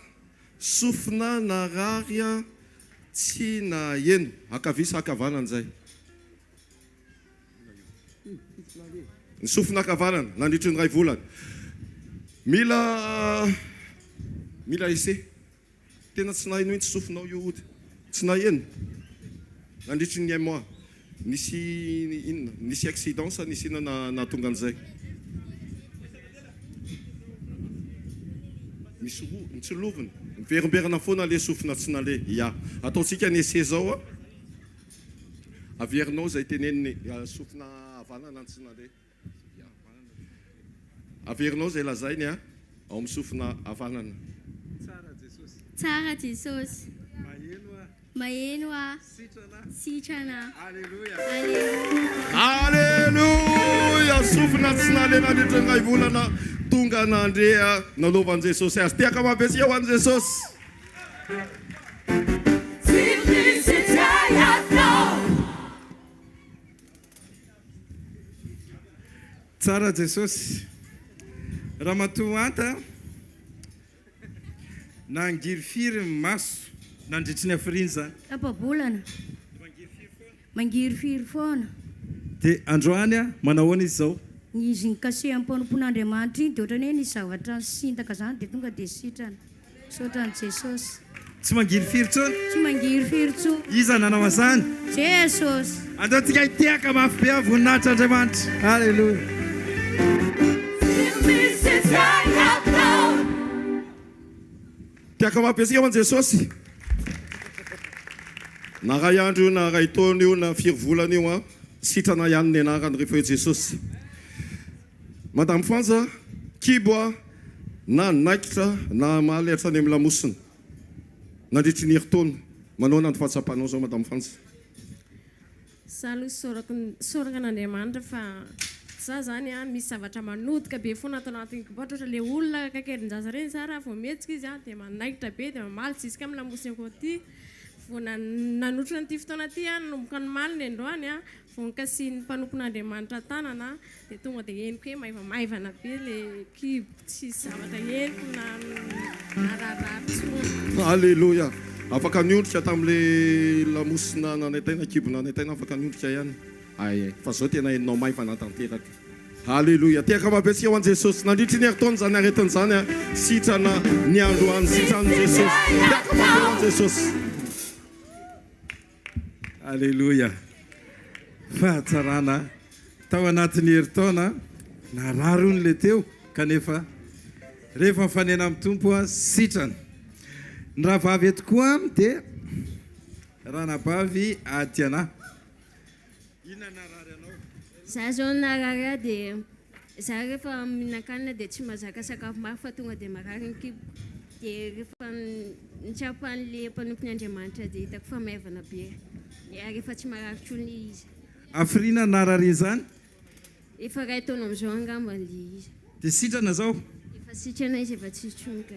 sofina na rary a tsy na eno akavisa akavanana zay. Ny sofina akavanana nandritry ny ray volana. Mila ese. Tena tsy na eno intsy sofinao io ody. Tsy na eno. Nandritry ny mois. Nisy accident sa nisy inona na tonga an'izay. Misy loviny. Miverimberina foana le sofina tsy nale. Ya. Ataontsika ny ese zao a. Averinao zay teneniny sofina avanana tsy nale. Averinao zay lazainy a. Ao amin'ny sofina avanana. Tsara Jesosy. Maheno a. Sitrana. Alléluia! Sofina tsy nale nandritry ny ray volana tonga nandrea nalovan'i Jesosy azy. Tiaka mabetsy ho an'i Jesosy. Tsara Jesosy. Raha matoa anta nangiry firy ny maso nandritry ny hafiriny zany. Apabolana. Mangiry firy foana. Dia androany a manahoana izy zao. Ny izy ny kase am-panompon'Andriamanitra iny dia ohatrany hoe nisy zavatra sintaka zany dia tonga dia sitrana. Sotran'i Jesosy. Tsy mangiry firy tsony. Tsy mangiry firy tsony. Iza nanao azany. Jesosy. Ataontsika hitiaka mafy be voninahitra Andriamanitra. Halleluja. Tiaka mapesika ho an'i Jesosy. Na ray andro io na ray taona io na firy volana io a sitrana ihany ny anarany rehefa eo Jesosy. Madame Fanja, kibo a na naikitra na mahalitra any amin'ny lamosina. Nandritry ny herintaona. Manaona ny fahatsapanao zao Madame Fanja. Salo soraka an'Andriamanitra fa za zany a misy zavatra manotika be foana atao anatin'ny kiboatra ohatra le olona kakelin-jaza reny zara vao mihetsika izy a dia manaikitra be dia mamaly jusqu'à amin'ny lamosina koa ty. Vao nanotrona n'ity fotoana ty a nanomboka ny maly ny androany a vao nikasian'ny mpanompon'Andriamanitra tanana dia tonga dia henoko hoe maivamaivana be le kibo tsy zavatra henoko na raharary. Alléluia. Afaka niondrika tamin'ile lamosina nanantaina kibo nanantaina afaka niondrika ihany. Ay, fa zao tena henonao maivana tanteraka. Alléluia. Tiaka mabetsika ho an'i Jesosy. Nandritry ny herintaona zany aretin' zany a sitrana ny androany sitran'i Jesosy. Tiaka mabetsika ho an'i Jesosy. Alléluia. Fahatsarana tao anatin'ny herintaona nararo ny le teo kanefa rehefa mifanena amin'ny tompo a sitrana. Ny rahavavy eto koa dia ranabavy Atiana. Inona narary anao? Za zao narary dia za rehefa mihinan-kanina dia tsy mahazaka sakafo mafy fa tonga dia marary ny kibo. Dia rehefa nitsapan'le mpanompon'Andriamanitra dia hitako fa maivana be. Rehefa tsy marary tsony izy. Afrina narary zany? Efa ray taona amin'izao angamba izy. Dia sitrana zao? Efa sitrana izy efa tsy tsony ka.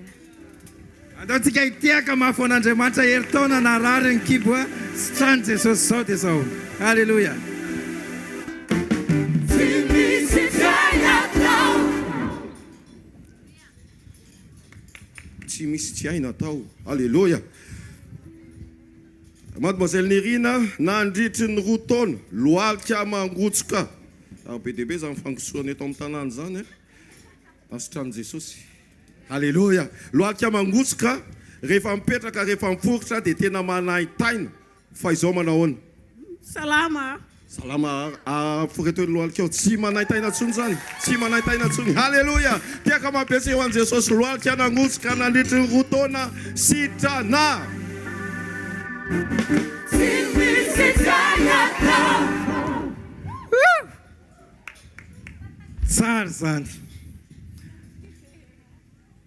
Ataontsika hitiaka mafy an'Andriamanitra herintaona narary ny kibo a sitrany Jesosy zao dia zao. Alléluia. Tsy misy tsy aina atao. Alléluia. Mademoiselle Nirina nandritry ny roa taona lohalika mangotsoka. Be dia be zany fangosoana eto amin'ny tanàna zany asitrany Jesosy. Alléluia. Lohalika mangotsoka rehefa mipetraka rehefa miforotra dia tena manaitaina fa izao manahoana. Salama. Salama foretoy lohalika ao tsy manaitaina tsony zany. Tsy manaitaina tsony. Alléluia. Tiaka mabetsy eo an'i Jesosy lohalika nangotsoka nandritry ny roa taona sitrana. Tsara zany.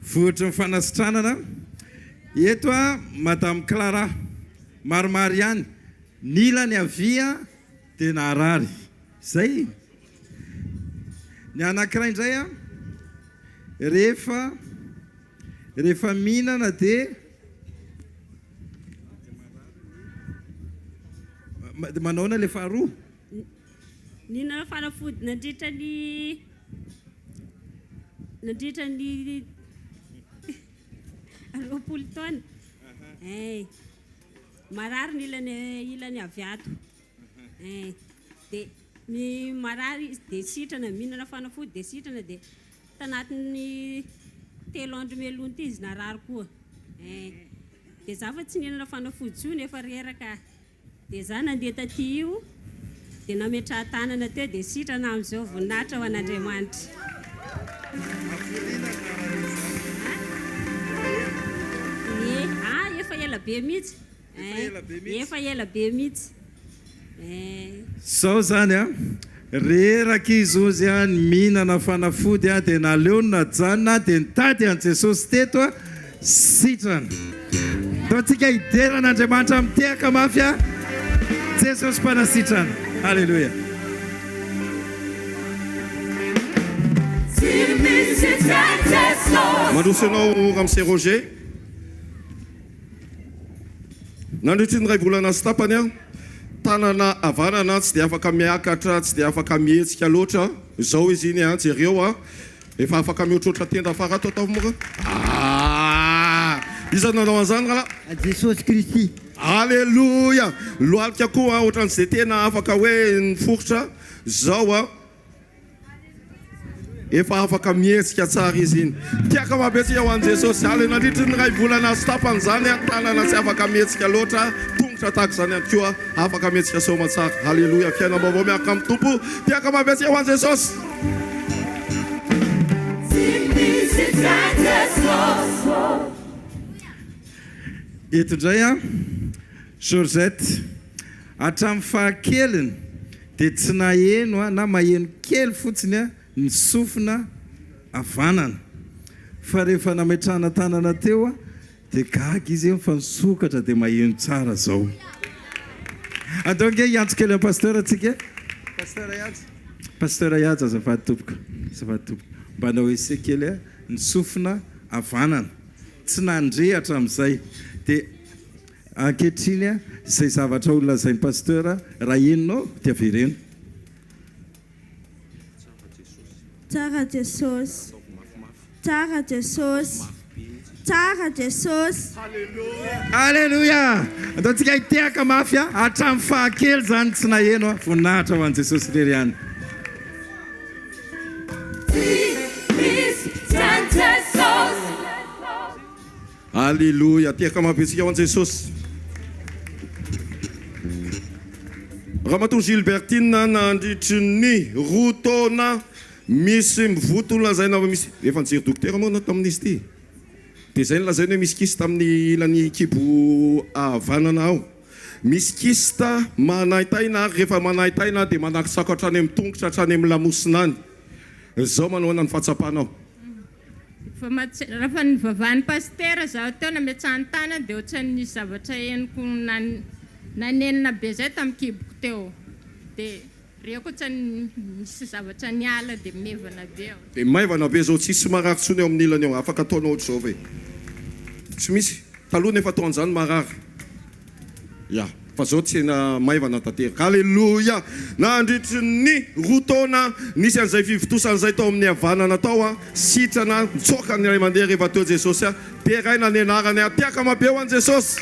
Vohatra ny fanasitranana eto a madame Clara maromaro ihany nilany avia dia naharary zay ny anankiray indray a rehefa mihinana dia manaona le faharoa nina fanafody nandritrany roapolo taona marary ilany aviato dia ny marary izy dia sitrana mihinana fanafody dia sitrana dia tanatin'ny 3 andro melony ty izy narary koa dia za fa tsy nihinana fanafody tsy io nefa reraka dia za nandeha taty io dia nametraha tanana teo dia sitrana amin'izao voninahitra ho an'Andriamanitra. Efa ela be mihitsy. Efa ela be mihitsy. Zao zany a reraka izy ozy a mihinana fanafody a dia naleo najanona dia nitady an Jesosy teto a sitrana. Taontsika hideran'Andriamanitra mitehaka mafy a Jesosy mpanasitrana. Alléluia. Mandroso ianao ramose Roger nandritry ny ray volana sy tapany a tanana avanana tsy dia afaka miakatra tsy dia afaka mihetsika loatra zao izy iny a jereo a efa afaka mihotrotra tenda afara atao moka iza nanao an'izany raha Jesosy Kristy. Alléluia. Loalika koa ohatran'izay tena afaka hoe niforitra zao a efa afaka mihetsika tsara izy iny. Tiaka mabetsika ho an'i Jesosy ale nandritry ny ray volana sy tapany zany a tanana tsy afaka mihetsika loatra tongotra tahaka zany ihany koa afaka mihetsika soma tsara. Alléluia. Fiainam-baovao miaraka amin'ny tompo. Tiaka mabetsika ho an'i Jesosy. Eto indray a Georgette hatramin'ny fahakeliny dia tsy naheno a na maheno kely fotsiny a ny sofina avanana fa rehefa nametrahana tanana teo a dia gaga izy fa nisokatra dia maheno tsara zao. Andonge iantso kely amin'ny pasteur atsika pasteur Ihaja azafady tompoko mba nao ese kely a ny sofina avanana tsy nandrehatra amin'izay dia ankehitriny a izay zavatra olona zay ny pasteur raha enonao dia avereno. Tsara Jesosy, tsara Jesosy, tsara Jesosy. Alléluia. Ataontsika hitehaka mafy a hatramin'ny fahakely zany tsy naheno a voninahitra ho an'i Jesosy rery ihany. Alléluia. Tiaka mabetsika ho an'i Jesosy. Ramatoa Gilbertine nandritry ny roa taona misy mivoto lazaina misy efa nijery dokotera moa natao amin'izy ity dia zay nolazaina hoe misy kista amin'ny ilany kibo avanana ao misy kista manaitaina rehefa manaitaina dia manakisako hatrany amin'ny tongotra hatrany amin'ny lamosina any zao manoana ny fahatsapanao raha ny vavahan'ny pasteur zaho teo nametsahan'ny tana dia ohatran'ny zavatra henoko nanenina be zay tamin'ny kiboko teo dia reko ohatran'ny misy zavatra niala dia maivana be ao dia maivana be zao tsisy marary tsony eo amin'ny ilany eo afaka ataonao ohatr'izao ve tsy misy taloha nefa atao an'izany marary ya fa zao tsy na maivana tanteraka. Alléluia. Nandritry ny roa taona nisy an'izay fivotosan'izay tao amin'ny havanana tao a sitrana nitsoka ny ray mandeha rehefa teo Jesosy a dia ray nanenarany a tiaka mabe ho an'i Jesosy.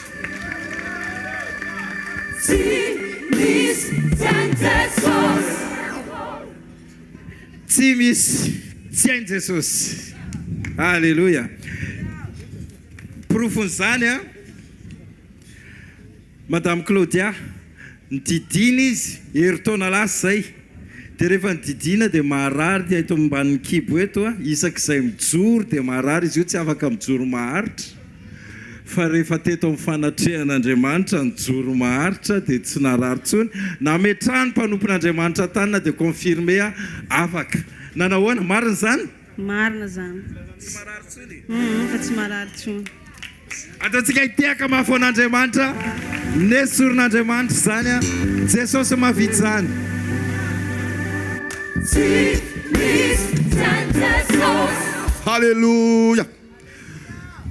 Tsy misy tsy hain' Jesosy. Alléluia. Profon'izany a Madame Claudia nididina izy herintaona lasa zay dia rehefa nididina dia maharary dia eto amban'ny kibo eto a isak'izay mijoro dia maharary izy io tsy afaka mijoro maharitra fa rehefa teto amin'ny fanatrehan'Andriamanitra nijoro maharitra dia tsy naharary tsony nametrahany mpanompon'Andriamanitra tanina dia confirme a afaka nanahoana marina zany marina zany fa tsy marary tsony ataontsika hitiaka mahafon'Andriamanitra nesoron'Andriamanitra zany a Jesosy mahavita zany. Halleluja.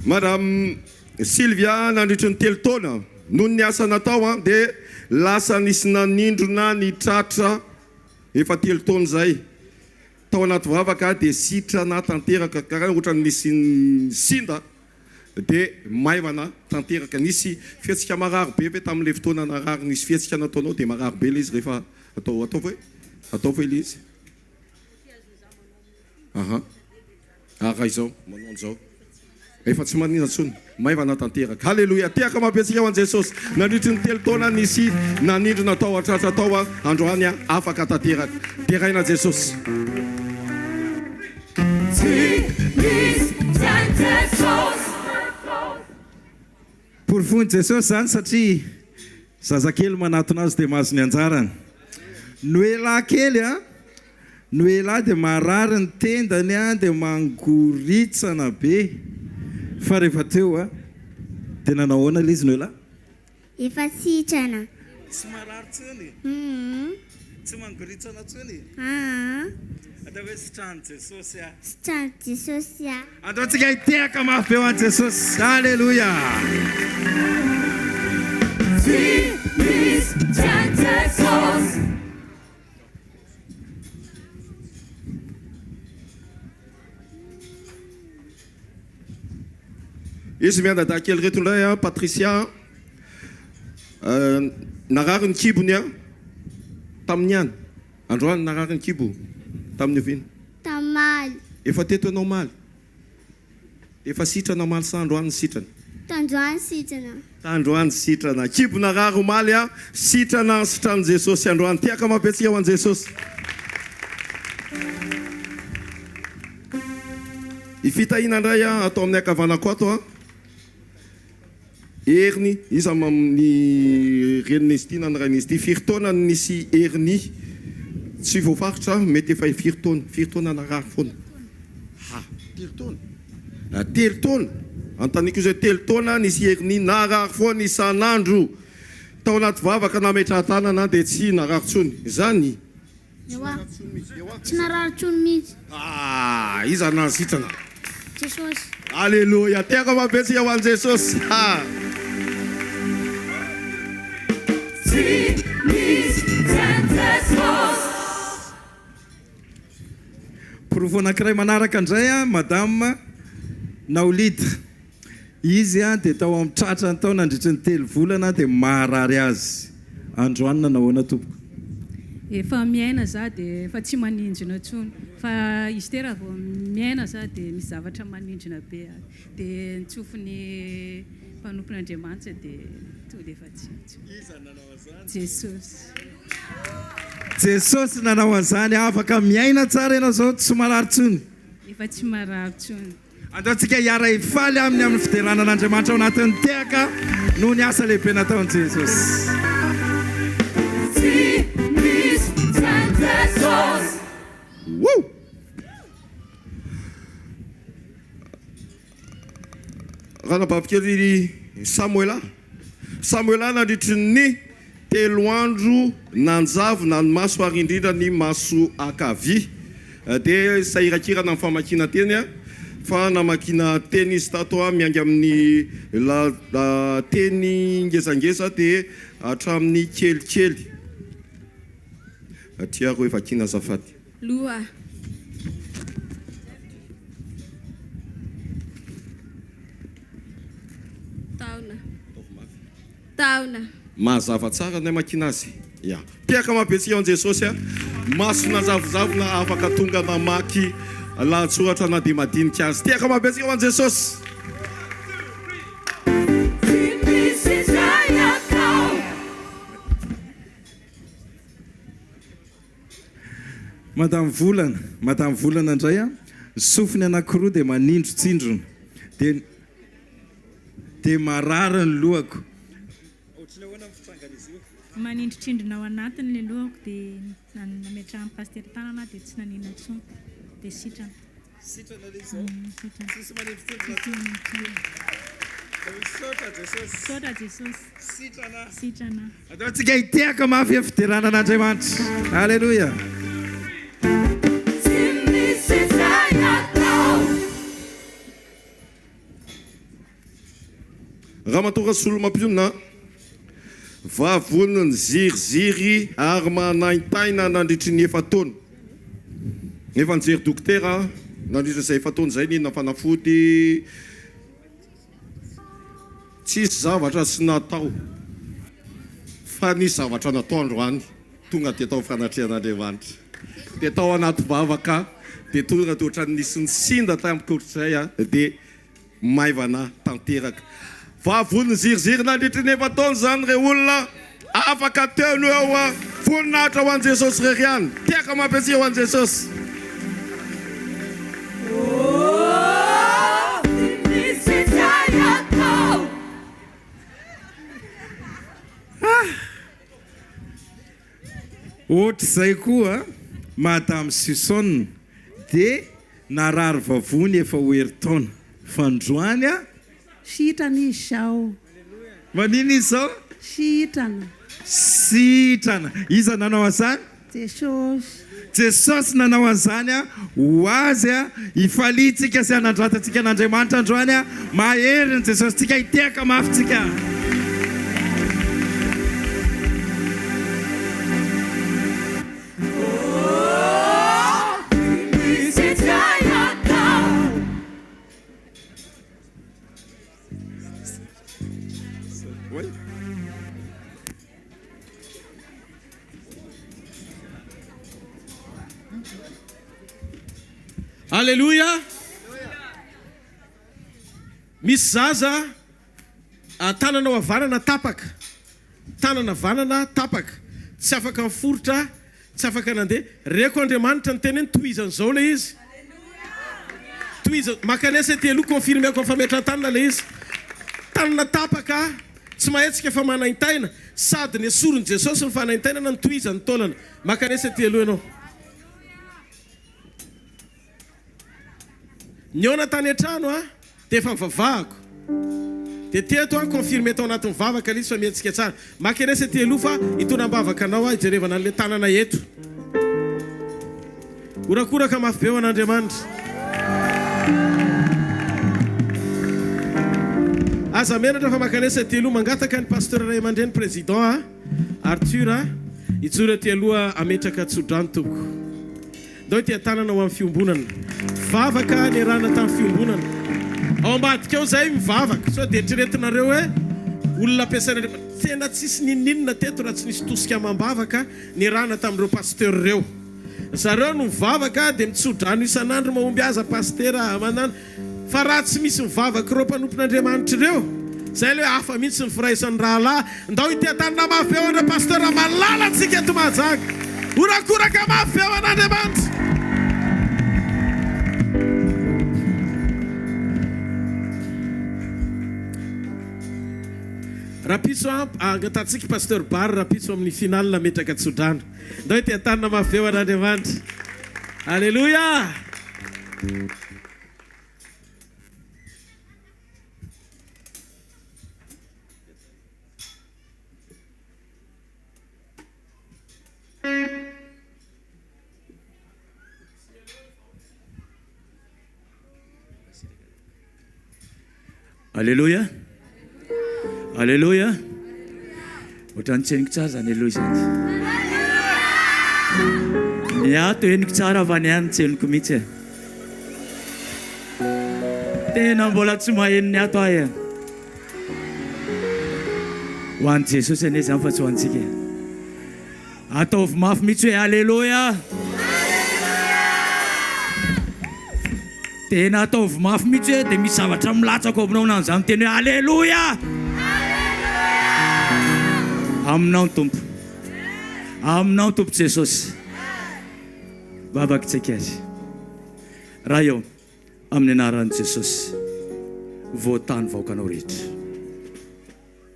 Madame Sylvia nandritry ny telo taona noho ny asa natao dia lasa nisy nanindrona ny tratra efa telo taona zay. Tao anaty vavaka dia sitrana tanteraka karaha ohatrany nisy sinda dia maivana tanteraka. Nisy fihetsika marary be ve tamin'ilay fotoana narary nisy fihetsika nataonao dia marary be ilay izy rehefa atao fa ilay izy. Raha izao manao an'izao efa tsy manina tsony maivana tanteraka. Halleluja. Tiaka mampiatsika ho an' Jesosy. Nandritry ny telo taona nisy nanindrona tao atratra tao androany afaka tanteraka. Teraina Jesosy. Porofony Jesosy zany satria zazakely manatona azy dia mahazo ny anjarany. Noela kely noela dia marary ny tendany dia mangoritsana be. Fa rehefa teo dia nanahoana ilay izy Noela? Efa sitrana. Tsy marary tsony. Tsy mangoritsana tsony. Atao hoe sitrany Jesosy a. Sitrany Jesosy a. Ataontsika hitiaka mafy eo an' Jesosy. Halleluja. Izy miandada kely reto indray Patricia narary ny kibony tamin'ny any. Androany narary ny kibo tamin'ny ovina. Tamaly. Efa teto anao maly. Efa sitrana maly sa androany sitrana. Tandroany sitrana. Tandroany sitrana. Kibo narary maly sitrana sitrany Jesosy androany. Tiaka mampiatsika ho an' Jesosy. Ifitahina indray atao amin'ny akavanako ato heriny izy amin'ny renin'izy ity na ny rain'izy ity. Firy taona nisy heriny tsy voafaritra mety efa firy taona narary foana. Telo taona antaniko izay telo taona nisy heriny narary foana isan'andro tao anaty vavaka nametra tanana dia tsy narary tsony zany. Tsy narary tsony mihitsy. Iza nansitrana. Jesosy. Halleluja. Tiaka mampiatsika ho an' Jesosy. Porofo anankiray manaraka indray madame Naolita. Izy dia tao amin'ny tratrany tao nandritry ny telo volana dia maharary azy. Androany nahoana tompoko? Efa miaina za dia efa tsy manindrina tsony. Fa izy tera vao miaina za dia misy zavatra manindrina be dia nitsofin'ny mpanompon'Andriamanitra dia tonga dia efa tsy. Jesosy. Jesosy nanao an'izany afaka miaina tsara ianao zao tsy marary tsony. Efa tsy marary tsony. Ataontsika hiara hifaly amin'ny fideranan'Andriamanitra ao anatin'ny tiaka noho ny asa lehibe nataon'i Jesosy. Raha nabavikely Samuela nandritry ny telo andro nanjavona ny maso ary indrindra ny maso akavy dia sahirakirana amin'ny famakina teny fa namakina teny izy tato miangy amin'ny teny ngezangeza dia hatramin'ny kelikely. Tiako efa kina azafady. Loha. Taona. Mazava tsara ny makina azy. Tiaka mampiatsika an' Jesosy masona zavozavona afaka tonga namaky lahatsoratra na dia madinika azy. Tiaka mampiatsika an' Jesosy. Madame Volana indray sofiny anankiroa dia manindro tsindrona dia marary ny lohako. Manindro tsindrona ao anatiny ilay lohako dia nametrahan'ny paster tanana dia tsy nanina tsony dia sitrana. Sitrana ilay izy ao? Tsisy manindro tsindrona. Saotra Jesosy. Sitrana. Ataontsika hitiaka mafy a fidiranan'Andriamanitra. Alleluia. Raha matora solo mampionina vavoniny ziriziry ary manaintaina nandritry ny efataona. Nefa nijery dokotera nandritra izay efataona izay ninona fanafody tsisy zavatra sy natao fa nisy zavatra natao androany tonga dia tao fanatrehan'Andriamanitra. Dia tao anaty vavaka dia tonga toatra nisy ny sinda tamikoatr'izay dia maivana tanteraka. Vavoniny ziriziry nandritry ny efataona zany re olona afaka teno eo voninahitra ho an'i Jesosy rery ihany. Tiaka mampiasia ho an'i Jesosy. Ohatr'izay koa Madame Susson dia narary vavony efa ho herintaona fandroany a sitrana izy zao. Manino izy zao? Sitrana. Sitrana. Iza nanao an'izany? Jesosy. Jesosy nanao an'izany a ho azy a hifalitsika sy hanandratantsika an'Andriamanitra androany a mahery ny Jesosy tsika hitiaka mafy tsika. Alléluia. Misy zaza tanana havanana tapaka. Tanana vanana tapaka. Tsy afaka miforotra, tsy afaka nandeha. Reko Andriamanitra ny teneny tohizany zao le izy. Tohizany makanesa telo confirmeko fametran-tanana le izy. Tanana tapaka, tsy mahetsika fa manaintaina, sady ny esorony Jesosy ny fanaintainana ny tohizany taolana. Makanesa telo ianao. Niona tany an-trano dia efa mivavahako. Dia teto confirme tao anatin'ny vavaka izy fa mietsika tsara. Makenesa telo fa hitonam-bavaka anao hijerevana an'ilay tanana eto. Orakoraka mafy be ho an'Andriamanitra. Aza menatra fa makanesa telo mangataka ny pasteur ray aman-dreny président Arthur hijoro telo ametraka tsodrano toko. Dao tia tanana ho amin'ny Fiombonan. Vavaka ny rana tamin'ny Fiombonan. Ao ambadika eo zay mivavaka. So dia eritreretinareo hoe olona ampiasaina tena tsisy nininina teto raha tsy nisy tosika amam-bavaka ny rana tamin'ireo pasteur reo. Zareo no mivavaka dia mitsodrano isan'andro mahomby aza pasteur amanana. Fa raha tsy misy mivavaka ireo mpanompon'Andriamanitra ireo, zay le hafa mihitsy ny firaisan'ny rahalahy. Ndao ity tanana mafy eo andra pasteur malala antsika eto Mahajanga. Orakoraka mafy eo an'Andriamanitra. Rapiso angatantsika pasteur Bar rapiso amin'ny final metraka tsodrano. Ndao ity tanana mafy eo an'Andriamanitra. Alléluia. Alléluia. Alléluia. Ohatrany tsy heniko tsara zany aloha izany. Ny ato heniko tsara fa ny any tsy heniko mihitsy. Tena mbola tsy maheno ny ato ahy. Ho an'i Jesosy anie zany fa tsy ho antsika. Ataovy mafy mihitsy hoe alléluia. Tena ataovy mafy mihitsy hoe dia misy zavatra milatsako aminao nan'izany teny hoe alléluia. Aminao tompo. Aminao tompo Jesosy. Vavaka tsika azy. Raha eo amin'ny anaran'i Jesosy voatany vahoakanao rehetra.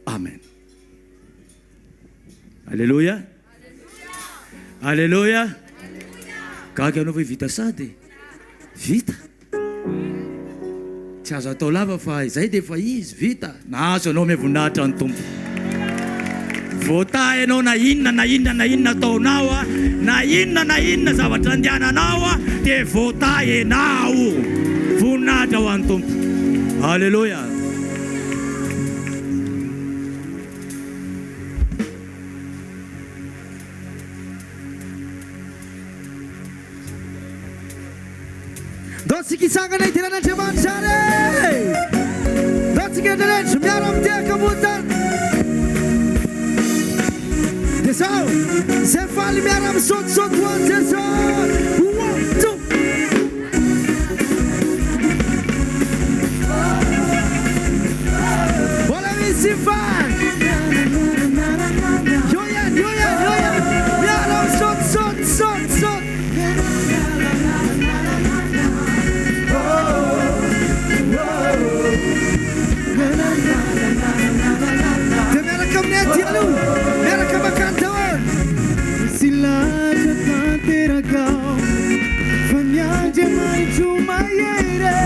Amen. Alléluia. Alléluia. Gaga anao hoe vita sady. Vita. tsy azo atao lava fa izay dia efa izy vita nahazo anao mihavoninahitra ny tompo voata ianao na inona ataonao a na inona zavatra andehananao a dia voata ianao voninahitra ho an'ny tompo halleloia Dotsika isangana idiran'Andriamanitra re dotsika rehetra miaro amin'ny tekabotana dia zao izay faly miaro amin'ny sotosoto ho an'i Jesosy mbola misy faly io ihany miaro amin'ny sotosoto miaraka makanta misy latra tanteragao fa miandry maitro mahere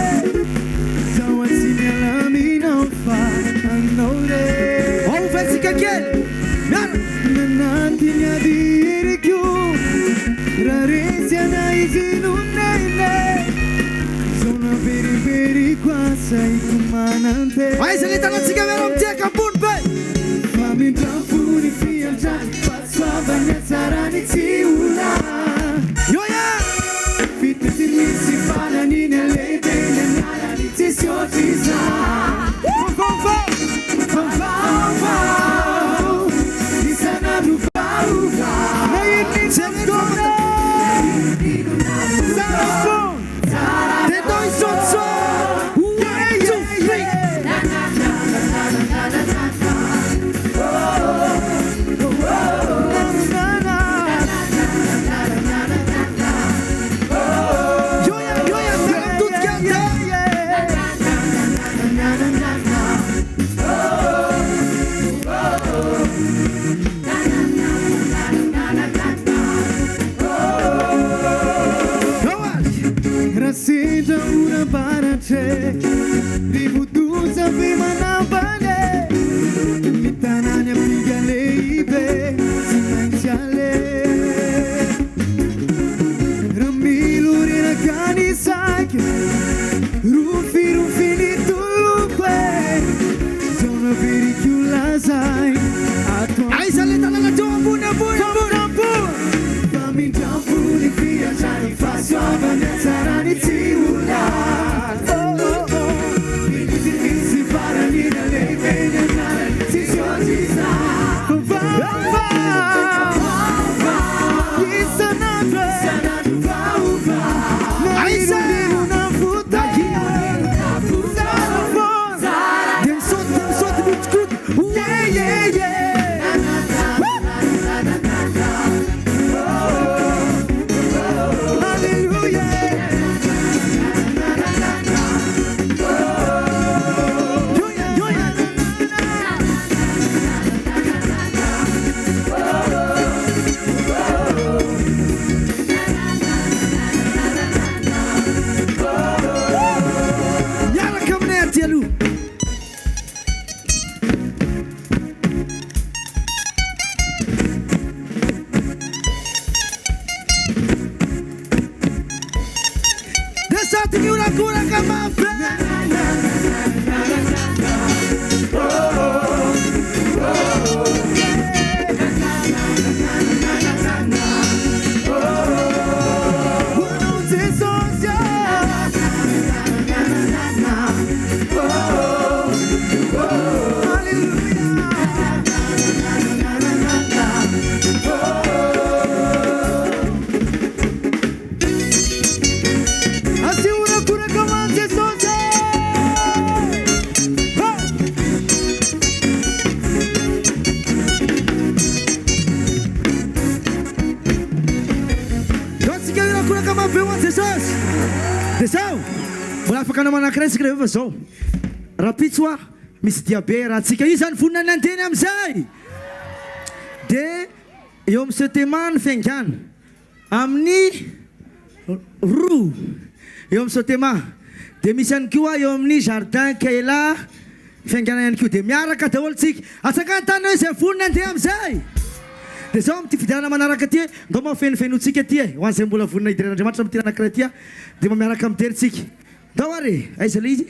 zao atsy mialaminao fa anao re ovetsika kely miara nanatiny adiriko raha resy ana izy nonene zona veriveriko asaiko manante aiza le tanatsika miara amitiaka ambony be Mindrafuni fiandrany fahasoavany atsarany tsy ola ioia fity tsy misy fananiny alehibe ny anarany tsy siotry iza vaovao isanandro vaovao na iny tsemtona dia dao isotso Rasita una barate ributuza vimanambane mitananya pigaleibe simanziale ramiluri ragani sake rufi nitulupe zona vericulazai aisaleta la tombuna Mindrafuni fiandrany fahasoavany atsarany tsy ola misy farany na lehibe ny anarany tsy siotry iza isanandro vaovao na ironirona votaky dia misaoty mitikoty Anakiraisika rehefa zao rapitso a misy diabe raha tsika io zany vonina ny anteny amizay dia eo amin'ny sotema ny fiangana amin'ny roa eo amin'ny sotema dia misy ihany koa eo amin'ny jardin kaela fianganana ihany koa dia miaraka daholotsika atsakany tany hoe izay vonona andeha amin'izay dia zao amity fidianana manaraka ty ndao mafenofenotsika ty ho an'izay mbola vonona idiran'andriamanitra amity anankiray ty dia miaraka amiteritsika ndao ary aiza le izy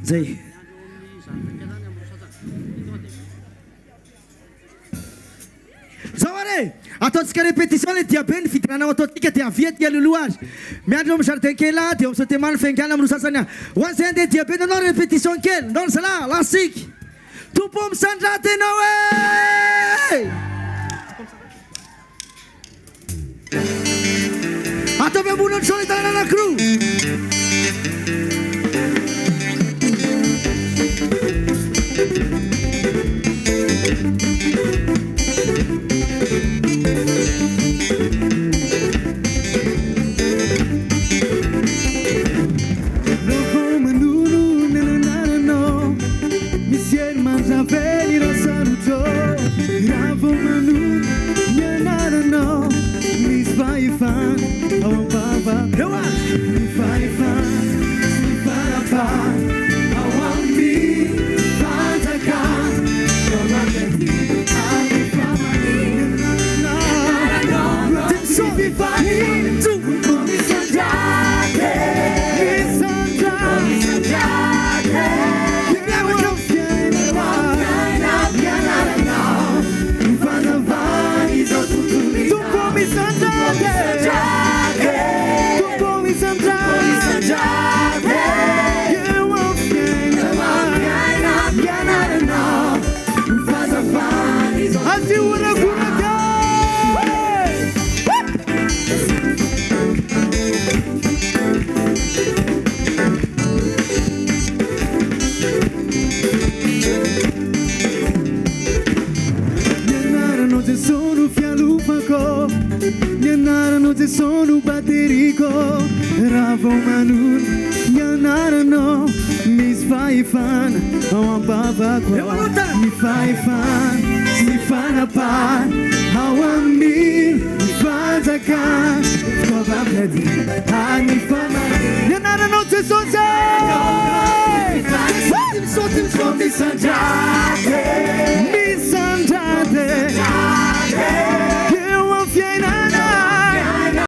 zay zao ary ataontsika répétition le diabe ny fidiranao ataontsika dia avia ty aloloha azy miandro amin'ny jardin kely dia misaotemany fiangana amin'ny sasany ho an'izay andeha diabe nanao répétition kely ndao zala lasika tompo misandra tenao e ataovy ambony ny solo tanana anankiroa sono batterico ravo manun yanarano mi fai fan o baba mi fai fan mi fana pan how am mi fanta kan kova bladi ani fama yanarano te sonza sotim sotim sanjay